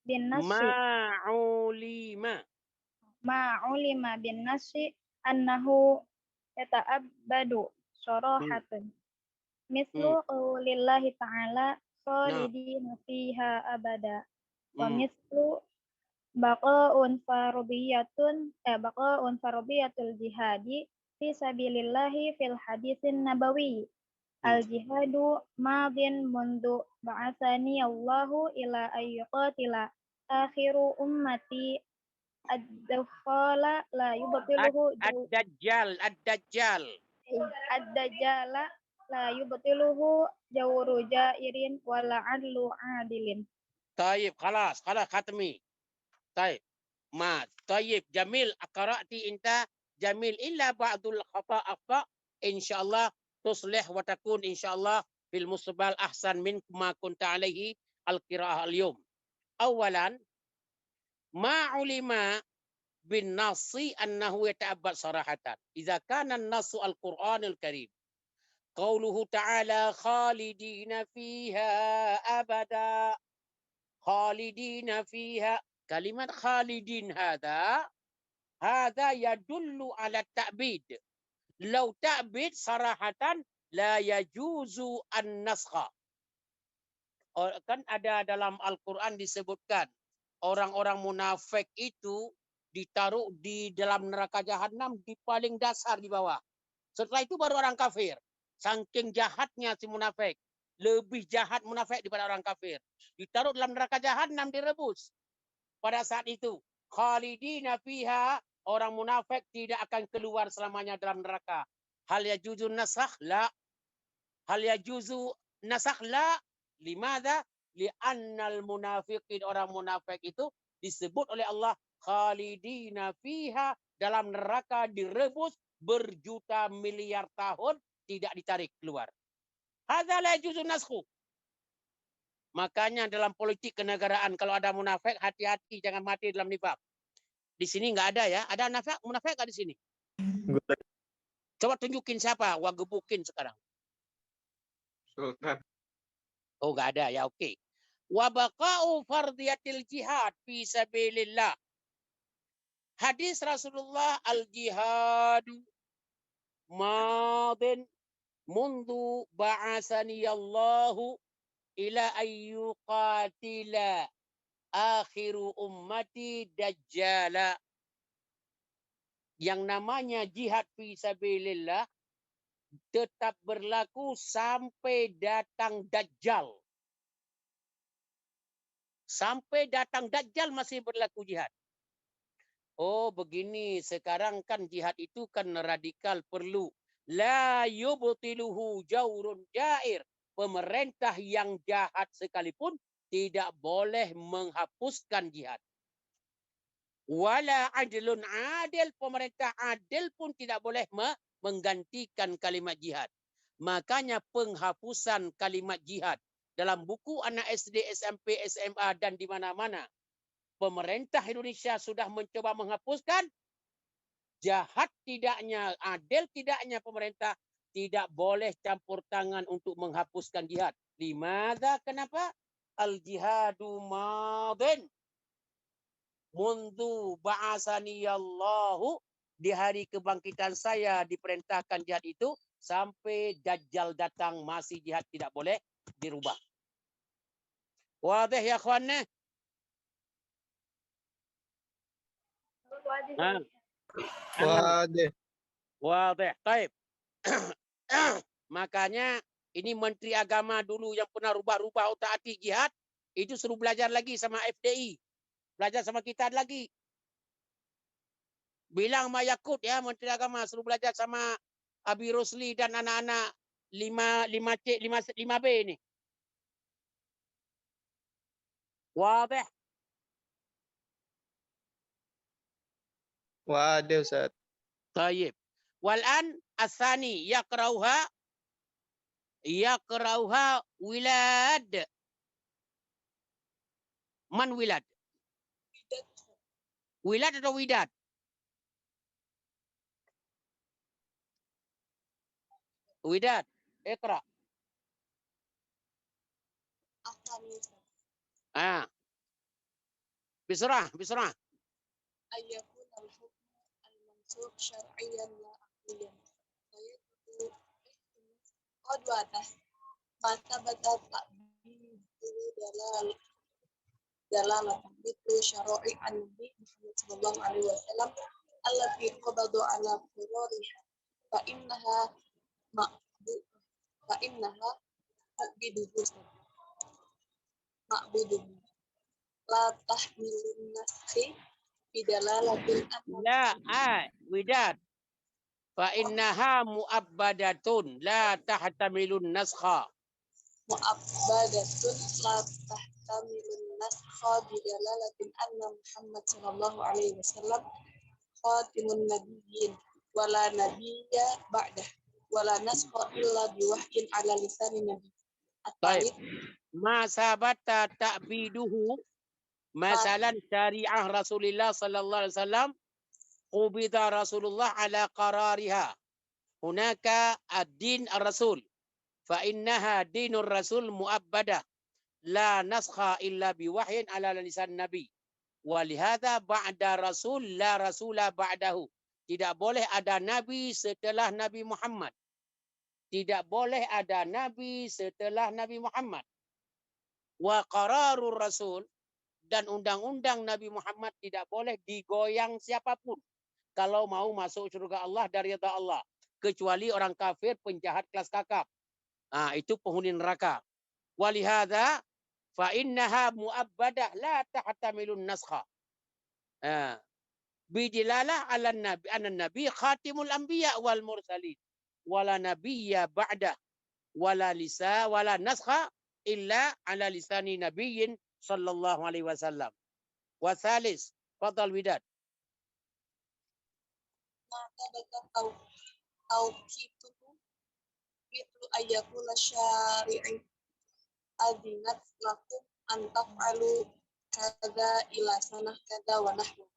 bin nasi Ma'ulima. ma'ulima bin nasi annahu yata'abbadu sorohatun. Mislu qaulillahi ta'ala Nah. khalidina fiha abada. Wa Hmm. mislu baqa'un faradiyatul jihadi fi sabilillahi fil hadisin nabawi. Al jihadu madin mundu ba'athani Allahu ila ayyuqatila akhiru ummati ad-dafala la yubtiluhu Ad-Dajjal. Ad-Dajjal. ad-dajjala la yubtiluhu jawru jairin wala adlu adilin. Taib. Khalas khatmi. Taib. Taib. Jamil. Qara'ti inta jamil illa ba'dul khata'. Insyaallah tuslih wa takun insyaallah fil mustaqbal ahsan min ma kunta alaihi al-qira'ah al-yawm. Awalan ma ulima bin nasi annahu yata'abbad sarahatan. Idza kana an-nasu al-Qur'anul Karim. Qauluhu ta'ala khalidina fiha abada. Khalidina fiha. Kalimat khalidin hadha yadullu ala ta'bid. Law ta'bid sarahatan la yajuzu an-naskha. Kan ada dalam Al-Quran disebutkan orang-orang munafik itu ditaruh di dalam neraka jahanam di paling dasar di bawah. Setelah itu baru orang kafir. Saking jahatnya si munafik. Lebih jahat munafik daripada orang kafir. Ditaruh dalam neraka jahanam direbus. Pada saat itu khalidina fiha, orang munafik tidak akan keluar selamanya dalam neraka. Hal yajuzu nasakh? La. Hal yajuzu nasakh? La. Limadha? Li'annal munafiqin, orang munafik itu disebut oleh Allah khalidina fiha, dalam neraka direbus berjuta miliar tahun tidak ditarik keluar. Hadza la yajuzu naskhu. Makanya dalam politik kenegaraan kalau ada munafik hati-hati jangan mati dalam nifak. Di sini enggak ada ya. Ada munafik enggak di sini? Coba tunjukin siapa, gua gebukin sekarang. Sultan. Oh, enggak ada ya, oke. Wa baqa'u fardiyatil jihad fi sabilillah. Hadis Rasulullah al-jihadu madin mundu ba'asani Allahu ila ayyuqatila akhiru ummati dajjala. Yang namanya jihad fi sabilillah tetap berlaku sampai datang Dajjal. Sampai datang Dajjal masih berlaku jihad. Oh begini, sekarang kan jihad itu kan radikal perlu. La yubtiluhu jawrun jair. Pemerintah yang jahat sekalipun tidak boleh menghapuskan jihad. Wala adlun adil, pemerintah adil pun tidak boleh menggantikan kalimat jihad. Makanya penghapusan kalimat jihad dalam buku anak SD, SMP, SMA dan di mana-mana. Pemerintah Indonesia sudah mencoba menghapuskan. Jahat tidaknya, adil tidaknya pemerintah tidak boleh campur tangan untuk menghapuskan jihad. Limadha? Kenapa? Al-jihadu madin mundu ba'asani Allahu, di hari kebangkitan saya diperintahkan jihad itu sampai Dajjal datang masih jihad tidak boleh dirubah. Wadih ya akhwanna? Wadih. Wadih. Taib. Makanya ini Menteri Agama dulu yang pernah rubah-rubah otak-atik jihad, itu suruh belajar lagi sama FDI. Belajar sama kita lagi. Bilang sama Yakut ya, Menteri Agama suruh belajar sama Abi Rosli dan anak-anak 5C, 5B ini. Wadih. Wadih Ustaz. Taib. Wal'an asani yakrauha wilad. Man wilad? Wilad atau widad? Widad. Iqra. Ah. Bisurah, bisurah. أيكون الحكم المنسوخ شرعيا لا عقليا فيجب قد واضح ما ثبت تأبيده دلالة مثل شرائع النبي محمد صلى الله عليه وسلم التي قبضوا على فروعها فإنها معبوده لا تحمل النسخ بدلالة لا وداد فإنها مؤبدة لا تحتمل النسخ. مؤبدة لا تحتمل النسخ بدلالة أن محمد صلى الله عليه وسلم خاتم النبيين ولا نبي بعده ولا نسخ إلا بوحي على لسان النبي. طيب ما ثبت تأبيده مثلا شريعة رسول الله صلى الله عليه وسلم قبض رسول الله على قرارها هناك الدين الرسول فإنها دين الرسول مؤبدة لا نسخ إلا بوحي على لسان النبي ولهذا بعد رسول لا رسول بعده. Tidak boleh ada nabi setelah Nabi Muhammad. Tidak boleh ada nabi setelah Nabi Muhammad. Wa qararur rasul, dan undang-undang Nabi Muhammad tidak boleh digoyang siapapun kalau mau masuk surga Allah dari ridha Allah, kecuali orang kafir penjahat kelas kakap. Itu penghuni neraka. Walihada fa innaha muabbadah la tahtamilun naskha. Bidilalah ala nabi anna nabi khatimul anbiya wal mursalin wala nabiyya ba'da wala naskha illa ala lisani nabiyyin sallallahu alaihi wasallam. Wa thalis, fadal Widad. Maka bakal tauqituhu mithlu ayyakula syari'i adinat lakum an taf'alu kada ila sanah kada wa nahwu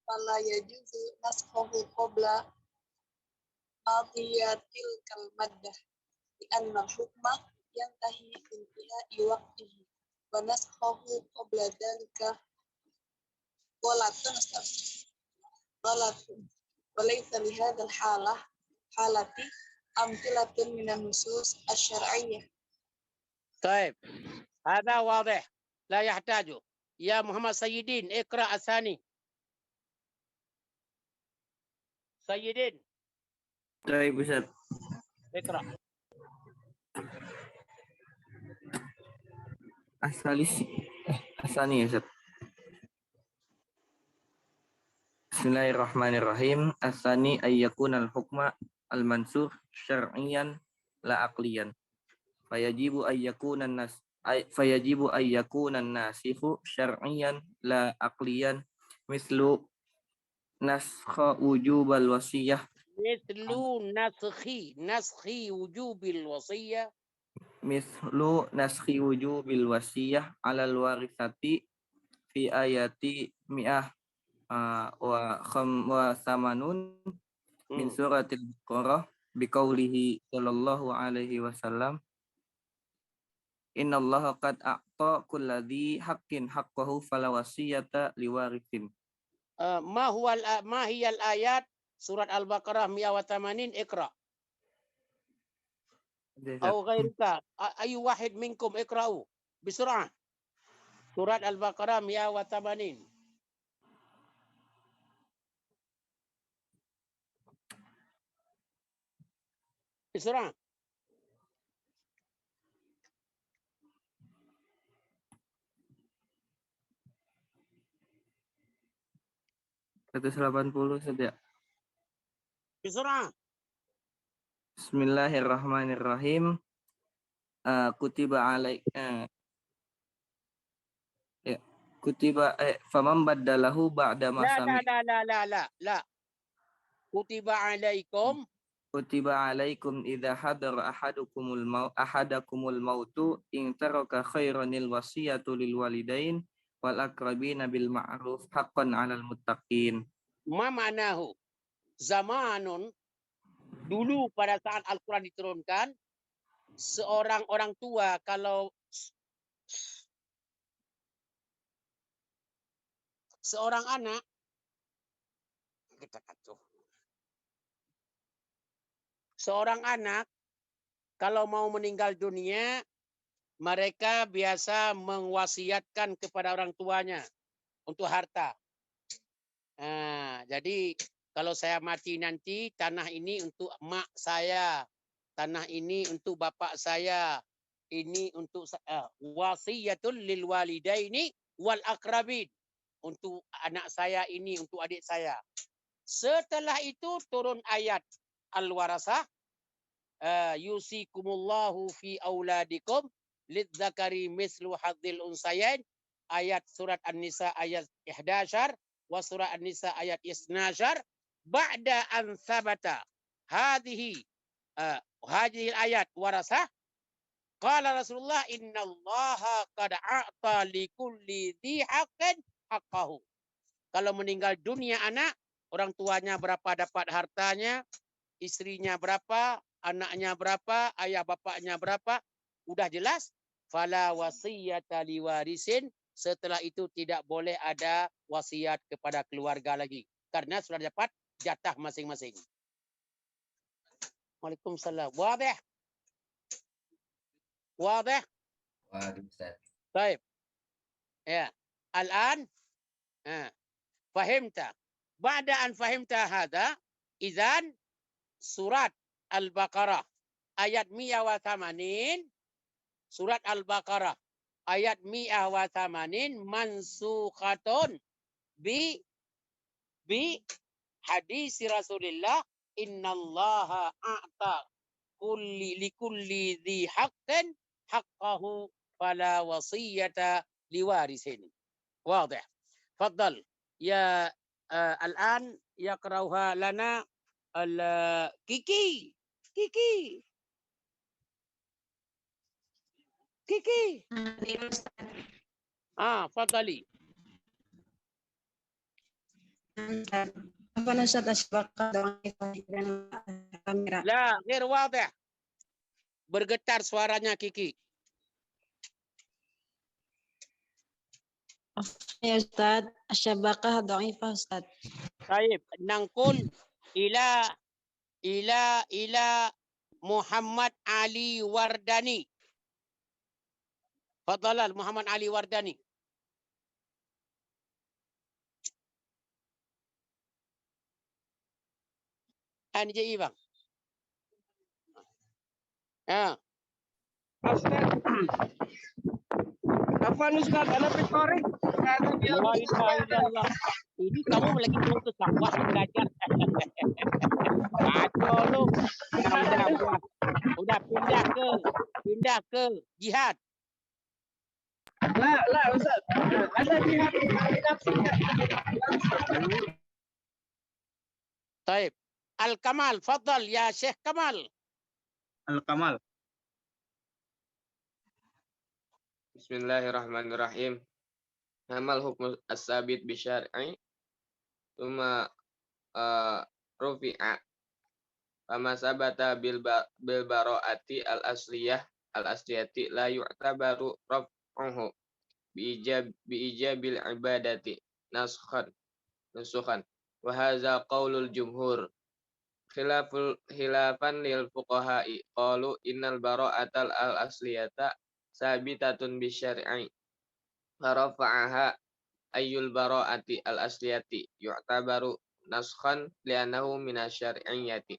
fala yajuzu naskhuhu qabla adiyatil kalmaddah di anna hukma yantahi intihai waqtihi wa naskhuhu qabla dhalika walatun walaysa lihadha halati amtilatun minan nusus asy-syar'iyyah. طيب هذا واضح لا يحتاج. يا محمد سيدين اقرأ الثاني. سيدين طيب Ustaz. اقرأ. Asani Ustaz. Bismillahirrahmanirrahim. Asani ayyakun al-hukma al-mansukh syar'iyan la aqliyan. Fayajibu ayyakun an-nasikhu syar'iyan la aqliyan mislu naskha wujubal wasiyah Mislu naskhi wujubil wasiyah. mislu naskhi wujubil wasiyah alal warithati fi ayati mi'ah wa samanun min suratil Baqarah biqaulihi sallallahu alaihi wasallam innallaha qad a'ta kulladzi haqqin haqqahu fala wasiyata liwarithin. Ma hiyal ayat surat Al-Baqarah 180 اقرأ. أو غيرك أي واحد منكم اقرأوا بسرعة surat Al-Baqarah 180. بسرعة. saja. بسرعة. Bismillahirrahmanirrahim. Kutiba faman baddalahu ba'da masami. La. Kutiba alaikum. Kutiba alaikum idza hadara ahadakumul mautu in taraka khairanil wasiyatu lil walidain wal aqrabina bil ma'ruf haqqan 'alal muttaqin. Ma ma'nahu? Zamanun, dulu pada saat Al-Quran diturunkan, seorang orang tua kalau seorang anak, kita kacau. Seorang anak kalau mau meninggal dunia, mereka biasa mewasiatkan kepada orang tuanya untuk harta. Nah, jadi kalau saya mati nanti, tanah ini untuk mak saya, tanah ini untuk bapak saya, ini untuk wasiyatul lil walidaini wal akrabin, untuk anak saya ini, untuk adik saya. Setelah itu turun ayat al-warasah, yusikumullahu fi auladikum lidzakari mislu hadzil unsayain, ayat surat An-Nisa ayat 11 wa surat An-Nisa ayat 12, ba'da an thabata hadhihi ayat warasah, qala Rasulullah innallaha qad a'ta likulli dhi haqqin haqqahu. Kalau meninggal dunia anak, orang tuanya berapa dapat hartanya, istrinya berapa, anaknya berapa, ayah bapaknya berapa, udah jelas. Fala wasiyata liwarisin, setelah itu tidak boleh ada wasiat kepada keluarga lagi, karena sudah dapat jatah masing-masing. Waalaikumsalam. Wadih? Wadih? Waduh, Ustaz. Baik. Ya. Al-an fahimta. Ba'da an fahimta hada, idzan surat Al-Baqarah ayat 180, surat Al-Baqarah ayat 180 mansukhatun bi hadis Rasulullah innallaha a'ta likulli dhi haqqin haqqahu fala wasiyata liwarisin. Wadih. Faddal ya. الآن يقرأها لنا كيكي. فضلي. لا غير واضح, bergetar suaranya Kiki. Ya Ustaz, asyabakah dhaifah Ustaz. Baik, nangkul ila Muhammad Ali Wardani. Fadhalal Muhammad Ali Wardani. Ini je bang. Apa nih Ustaz? Ada pekori? Ini kamu lagi mau ke sawah belajar. Kacau lu. Udah pindah ke jihad. Lah Ustaz. Ada jihad nafsi. Baik. Al-Kamal, fadhal ya Syekh Kamal. Al-Kamal. Bismillahirrahmanirrahim. Amal hukm as-sabit bi syar'i thumma rufi'a fama sabata bil bara'ati al-asliyati la yu'tabaru raf'uhu bi ijabil ibadati nusukhan wa hadza qaulul jumhur khilafan lil fuqaha'i qalu innal bara'atal al-asliyata sabitatun bi syar'i farafa'aha ayyul bara'ati al-asliyati yu'tabaru naskhan li'annahu minasyar'iyyati.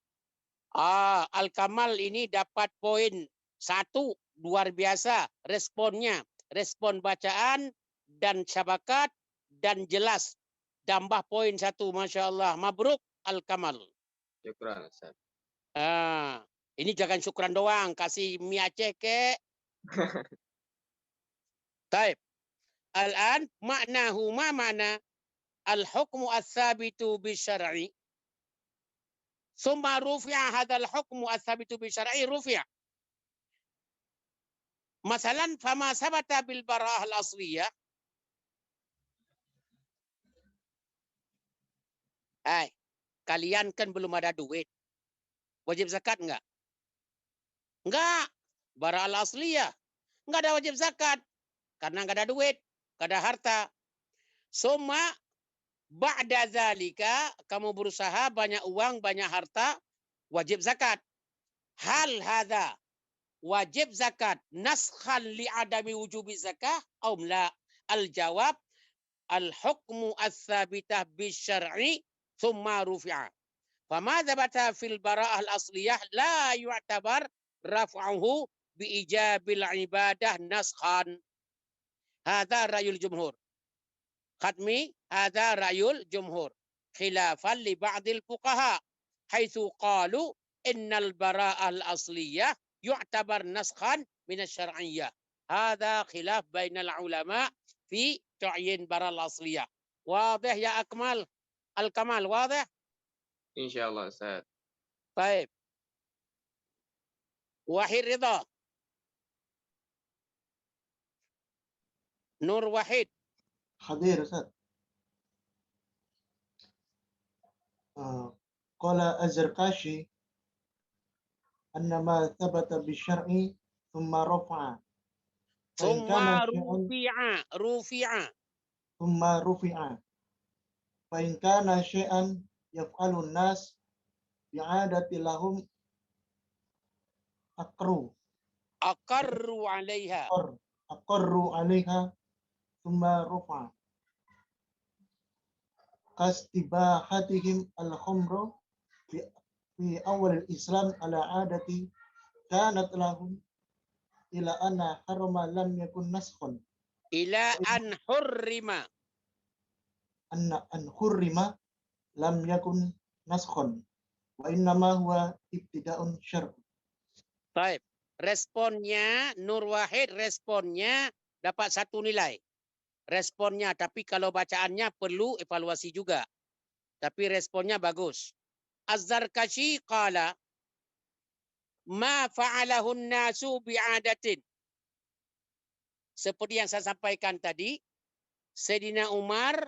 Al-Kamal ini dapat poin 1, luar biasa responnya, respon bacaan dan syabakat dan jelas, tambah poin 1, Masya Allah, mabruk Al-Kamal. Syukran Ustaz. Ini jangan syukran doang, kasih mie Aceh ke. Baik. Al-an maknahu ma makna al-hukmu as-sabitu bi-syar'i. Summa rufi'a hadzal hukmu as-sabitu bi-syar'i rufi'a. Masalan fama sabata bil bara'ah al-asliyah. Kalian kan belum ada duit. Wajib zakat enggak? Enggak. Bara'ah al-asliyah. Enggak ada wajib zakat. Karena enggak ada duit. Enggak ada harta. Summa Ba'da zalika, kamu berusaha banyak uang, banyak harta, wajib zakat. Hal hadha wajib zakat naskhan li adami wujubi zakah aw la? Al-jawab al-hukmu ats-tsabitah bisyar'i thumma rufi'a. Fama thabata fil bara'ah al-asliyah la yu'tabar raf'uhu bi ijabil ibadah naskhan. Hadha ra'yul jumhur. Khatmi, hadha ra'yul jumhur. Khilafan li ba'dil fuqaha haitsu qalu innal bara'ah al-asliyah yu'tabar naskhan min asy-syar'iyyah. Hadha khilaf bainal ulama fi ta'yin bara'ah al-asliyah. Wadih ya Akmal? Al-Kamal wadih? Insyaallah Ustaz. Baik. Wahid Ridha. Nur Wahid. حاضر أستاذ. قال الزركاشي أن ما ثبت بالشرع ثم رفع فإن ثم كان شيئا رفع ثم رفع فإن كان شيئا يفعل الناس بعادة لهم أقروا عليها ثم رفع كاستباحتهم الخمر في أول الإسلام على عادة كانت لهم إلى أن حرم لم يكن نسخا إلى أن حرم أن حرم لم يكن نسخا وإنما هو ابتداء شرع. Baik. Responnya Nur Wahid, responnya dapat 1 nilai. Responnya, tapi kalau bacaannya perlu evaluasi juga. Tapi responnya bagus. Az-Zarkashi qala ma fa'alahu an-nasu bi'adatin. Seperti yang saya sampaikan tadi, Sayyidina Umar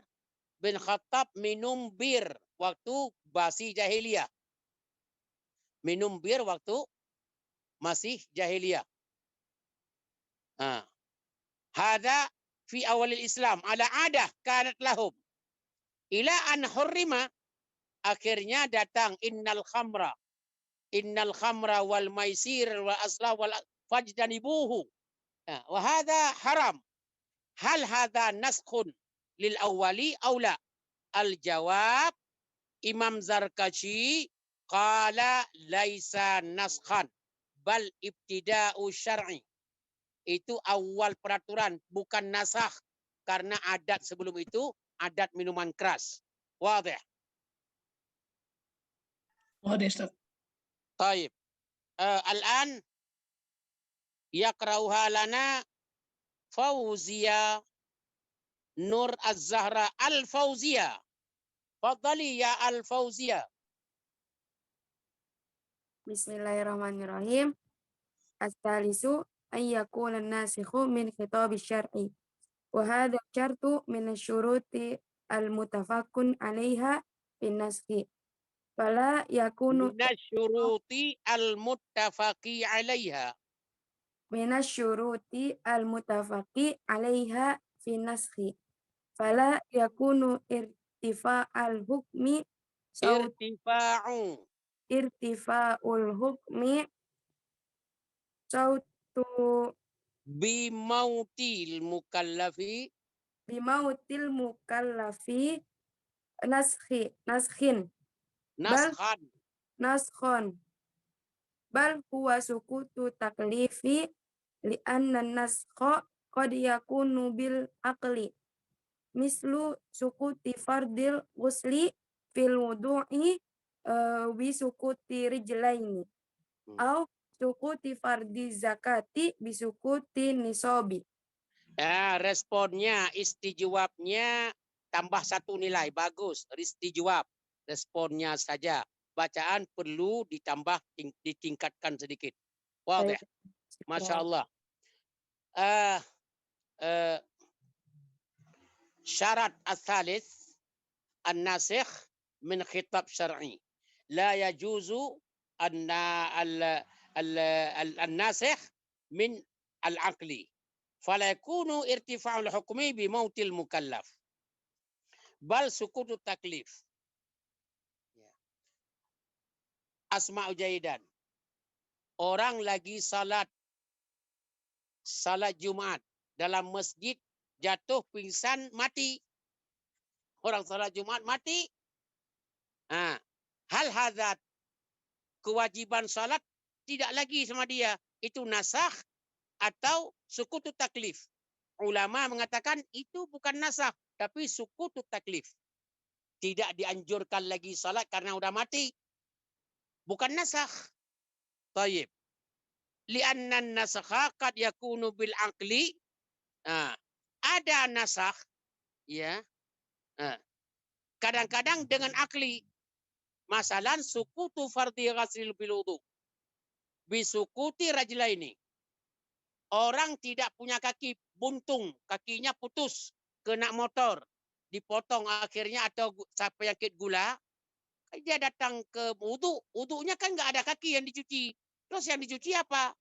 bin Khattab minum bir waktu basi jahiliyah. Minum bir waktu masih jahiliyah. Hada fi awalil Islam ala adah kanat lahum. Ila an hurrima, akhirnya datang innal khamra wal maisir wal asla wal fajtanibuhu. Wa hadha haram. Hal hadha naskhun lil awwali aw la? Al jawab Imam Zarkashi qala laisa naskhan bal ibtida'u syar'i. Itu awal peraturan, bukan nasakh, karena adat sebelum itu adat minuman keras. Wadih. Wadih, Ustaz. Taib. Al-an yaqra'uha lana Fauzia Nur Az-Zahra Al-Fauzia. Fadhali ya Al-Fauzia. Bismillahirrahmanirrahim. As-salisu an yakuna an-nasikhu min khitab asy-syar'i. Wa hadha syartu min asy-syuruti al-mutafaqqun 'alaiha bin naskhi. Fala yakunu min asy-syuruti al-muttafaqi 'alaiha. Min asy-syuruti al-mutafaqqi 'alaiha fi naskhi. Fala yakunu irtifa'al hukmi irtifa'ul hukmi sautu bimautil mukallafi naskhin bal huwa sukutu taklifi li anna naskha qad yakunu bil aqli mislu sukuti fardil ghusli fil wudu'i bi sukuti rijlaini au sukuti fardi zakati bi sukuti nisabi. Responnya, istijawabnya tambah 1 nilai. Bagus, istijawab. Responnya saja. Bacaan perlu ditambah, ditingkatkan sedikit. Wadih. Masya Allah. Syarat al-thalith an-nasikh min khitab syar'i. La yajuzu الناسخ من العقل فلا يكون ارتفاع الحكم بموت المكلف bal sukutut taklif. Asma'u jaidan. Orang lagi salat Jumat dalam masjid, jatuh pingsan mati. Orang salat Jumat mati. Hal hadat kewajiban salat tidak lagi sama dia. Itu nasakh atau sukutut taklif. Ulama mengatakan itu bukan nasakh, tapi sukutut taklif. Tidak dianjurkan lagi salat karena udah mati. Bukan nasakh. Tayyib. Lianna nasakha qad yakunu bil aqli. Ada nasakh, ya. Kadang-kadang dengan akli. Masalan sukutu fardhi ghaslil bil wudu. Bisukuti rajlaini. Orang tidak punya kaki, buntung, kakinya putus, kena motor, dipotong akhirnya, atau sampai sakit gula, dia datang ke wudu, wudunya kan nggak ada kaki yang dicuci. Terus yang dicuci apa?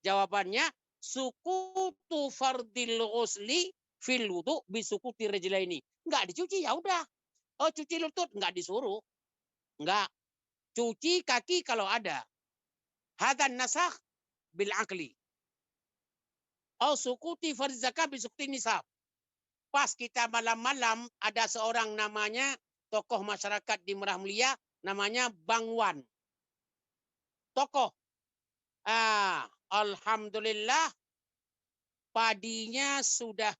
Jawabannya sukutu fardil ghusli fil wudu bisukuti rajlaini. Nggak dicuci, ya udah. Oh, cuci lutut nggak disuruh. Nggak. Cuci kaki kalau ada. Hadan nasakh bil aqli. Oh, sukuti fardh zakat bisukuti nisab. Pas kita malam-malam ada seorang namanya tokoh masyarakat di Merah Mulia, namanya Bang Wan. Tokoh. Alhamdulillah padinya sudah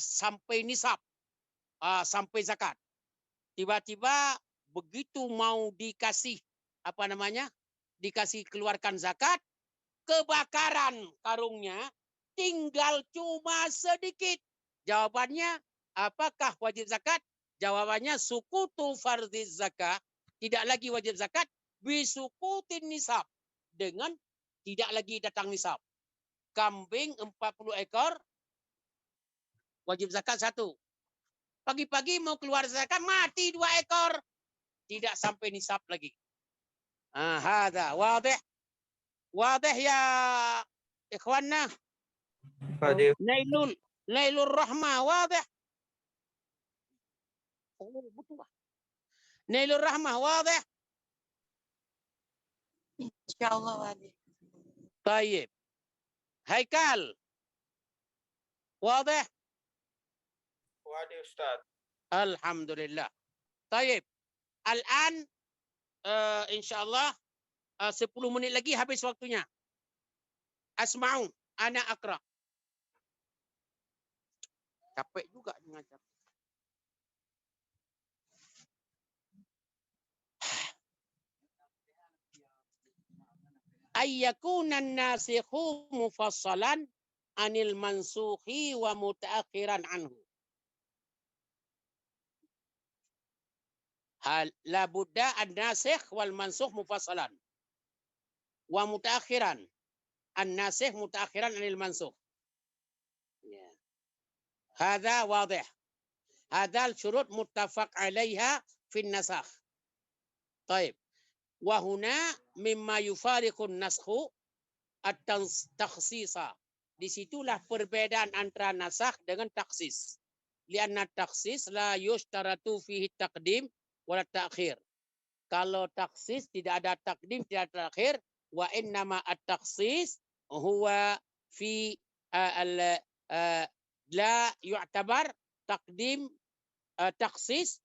sampai nisab, sampai zakat. Tiba-tiba begitu mau dikasih dikasih keluarkan zakat, kebakaran karungnya, tinggal cuma sedikit. Jawabannya, apakah wajib zakat? Jawabannya sukutu fardhiz zakat, tidak lagi wajib zakat, bisukutin nisab, dengan tidak lagi datang nisab. Kambing 40 ekor, wajib zakat 1. Pagi-pagi mau keluar zakat, mati 2 ekor. Tidak sampai nisab lagi. Hada wadih. Wadih ya ikhwanna. Nailul rahmah wadih. Oh, betul. Nailul rahmah wadih. Insyaallah wadih. Tayyib. Haikal. Wadih. Wadih Ustaz. Alhamdulillah. Tayyib. Al-an insyaallah 10 menit lagi habis waktunya. Asma'u, ana akra. Capek juga mengajar. Ayyakuna an-nasikhu mufassalan anil mansukhi wa mutaakhiran anhu. La budda an-nasikh wal mansukh mufassalan wa mutaakhiran. An-nasikh mutaakhiran anil mansukh. Hadha wadih. Hadha al-syurut muttafaq 'alayha fi an-nasakh. Taib. Wa huna mimma yufariqu an-naskhu at-takhsisa. Disitulah perbedaan antara nasakh dengan taksis. Lianna taksis la yushtaratu fihi taqdim wala ta'khir. Kalau taksis tidak ada takdim, tidak ada ta'khir. Wa innama at-taksis huwa fi la yu'tabar taqdim taksis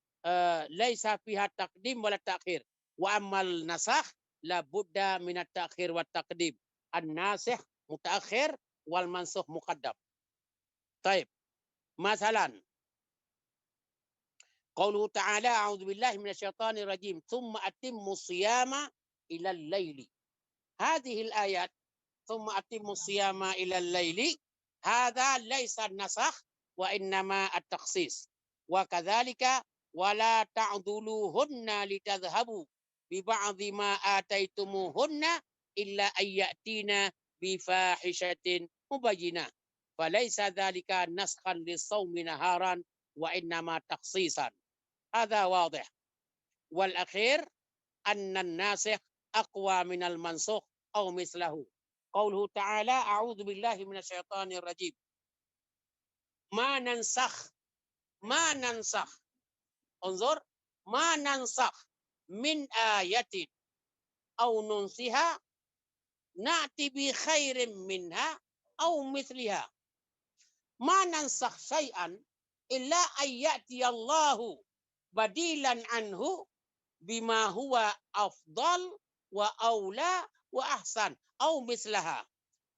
laisa fiha taqdim wala ta'khir. Wa ammal nasakh la budda min at-ta'khir wa taqdim. An-nasikh mutaakhir wal mansukh muqaddam. Taib. Masalan qauluhu ta'ala a'udzu billahi minasyaitonir rajim thumma atimmu siyama ila al-laili. Hadhihi al-ayat thumma atimmu siyama ila al-laili hadha laysa an-nasakh wa innama at-takhsis. Wa kadzalika wala ta'dhuluhunna litadhhabu bi ba'dhi ma ataitumuhunna illa ayyatina bi fahishatin mubayyinah. Falaysa dzalika naskhan lis-shaumi naharan wa innama takhsisan. Hadha wadih. Wal akhir anna an-nasikh aqwa min al-mansukh aw mislahu. Qauluhu ta'ala a'udzu billahi minasy syaithanir rajim. Ma nansakh ma nansakh. Unzur, ma nansakh min ayatin aw nunsiha na'ti bi khairin minha aw mithliha. Ma nansakh syai'an illa ayyati Allahu badilan anhu bima huwa afdal wa aula wa ahsan aw mislaha.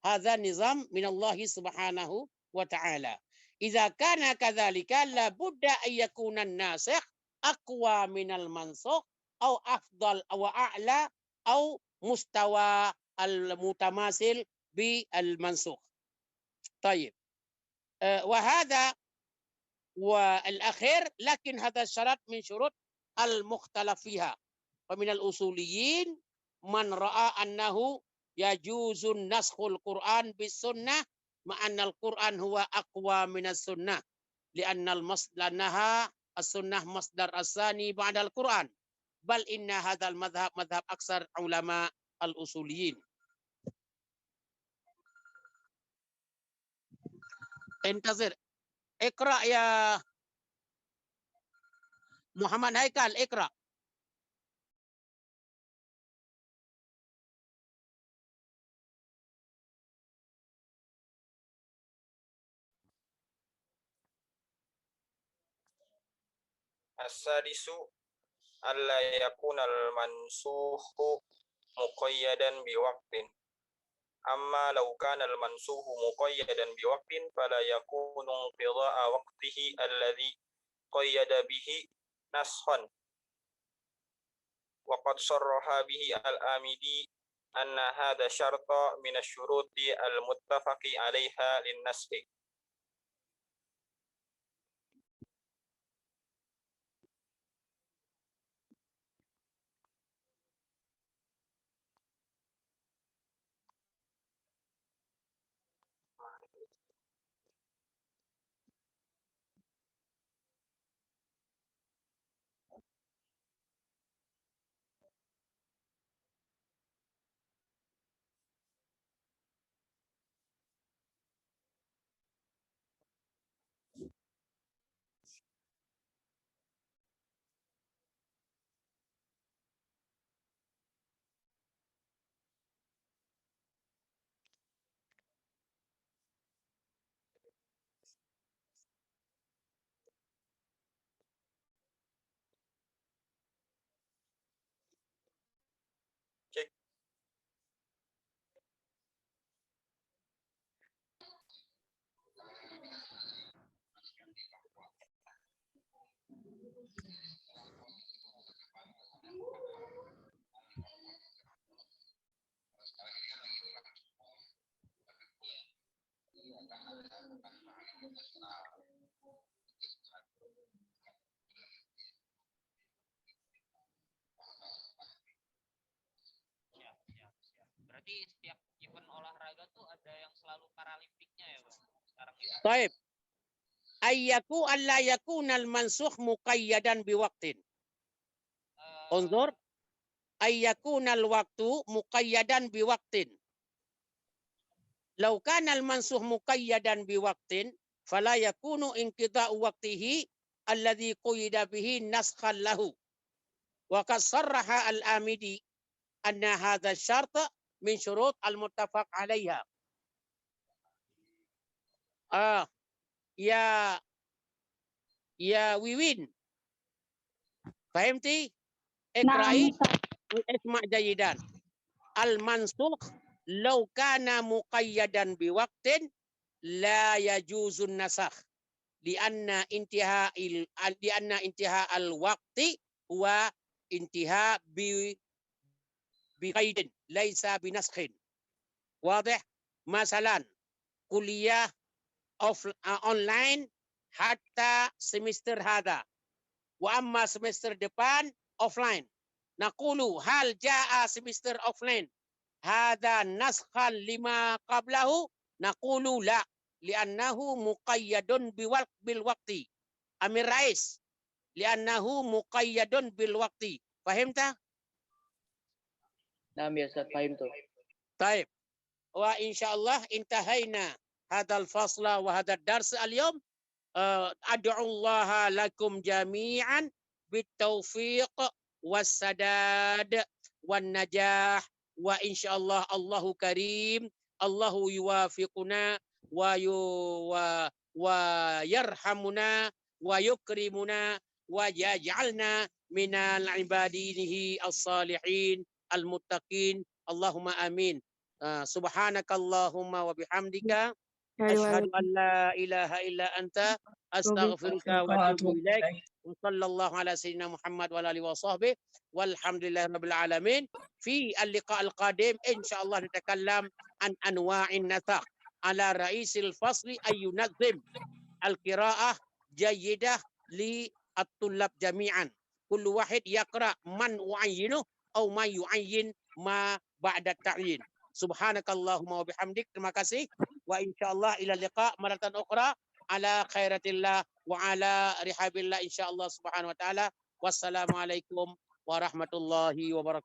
Hadza nizam min Allah subhanahu wa ta'ala. Idza kana kadzalika la budda an yakuna an-nasikh aqwa min al-mansukh aw afdal wa a'la aw mustawa al-mutamasil bi al-mansukh. طيب وهذا والأخير لكن هذا الشرط من شروط المختلف فيها. ومن الأصوليين من رأى أنه يجوز نسخ القرآن بالسنة مع أن القرآن هو أقوى من السنة لأنها السنة مصدر الثاني بعد القرآن، بل إن هذا المذهب مذهب أكثر علماء الأصوليين. انتظر، اقرأ يا محمد هيكل، اقرأ. As-sadisu alla yakuna al-mansukhu muqayyadan biwaqtin. Amma law kana al-mansukhu muqayyadan biwaqtin fala yakunu qida'a waqtihi alladhi qayyada bihi naskhan. Wa qad sarraha bihi al-Amidi anna hadha syarta min asy-syuruti al-muttafaqi 'alaiha lin-naskhi. Berarti setiap event olahraga tuh ada yang selalu paralimpiknya ya, Bang? Sekarang ini. Baik. Ayyaku alla yakuna al-mansukh muqayyadan biwaqtin. Unzur, ayyakuna al-waqtu muqayyadan biwaqtin. Law kana al-mansukh muqayyadan biwaqtin fala yakunu inqida'u waqtihi alladhi quyida bihi naskhan lahu. Wa qad sarraha al-Amidi anna hadha syart min syurut al-muttafaq 'alaiha. Ya Wiwin, fahimti? Iqra'i isma' jayidan. Al-mansukh law kana muqayyadan biwaqtin la yajuzun nasakh lianna intiha al-waqti huwa intiha bi qaidin laisa binaskhin. Wadih? Masalan, kuliah online hatta semester hada wa amma semester depan offline. Naqulu hal jaa semester offline hada naskhan lima qablahu, naqulu la li'annahu muqayyadun bil waqti. Amir Rais, li'annahu muqayyadun bil waqti. Fahimta? Naam ya Ustaz, fahim tuh. Taib. Wa insyaallah intahayna hadal fasla wa hadal dars al-yawm. ad'ullaha lakum jami'an bitaufiq wassadad wan najah wa insyaallah Allahu karim, Allahu yuwafiquna wa yarhamuna wa yukrimuna wa yaj'alna minal ibadihi as-salihin al-muttaqin. Allahumma amin. Subhanakallahumma wa bihamdika asyhadu an la ilaha illa anta astaghfiruka wa atubu ilaik. Wa sallallahu ala sayyidina Muhammad wa alihi wa sahbihi walhamdulillahi rabbil alamin. Fi al-liqa' al-qadim insyaallah natakallam an anwa'in nasakh ala ra'isil fasli ay yunazzim al-qira'ah jayyidah li at-tullab jami'an. Kullu wahid yaqra man u'ayyinu aw ma yu'ayyin ma ba'da ta'yin. Subhanakallahumma wa bihamdik. Terima kasih. Wa insyaallah ila liqa maratan ukhra ala khairatillah wa ala rihabillah insyaallah subhanahu wa ta'ala. Wassalamualaikum warahmatullahi wabarakatuh.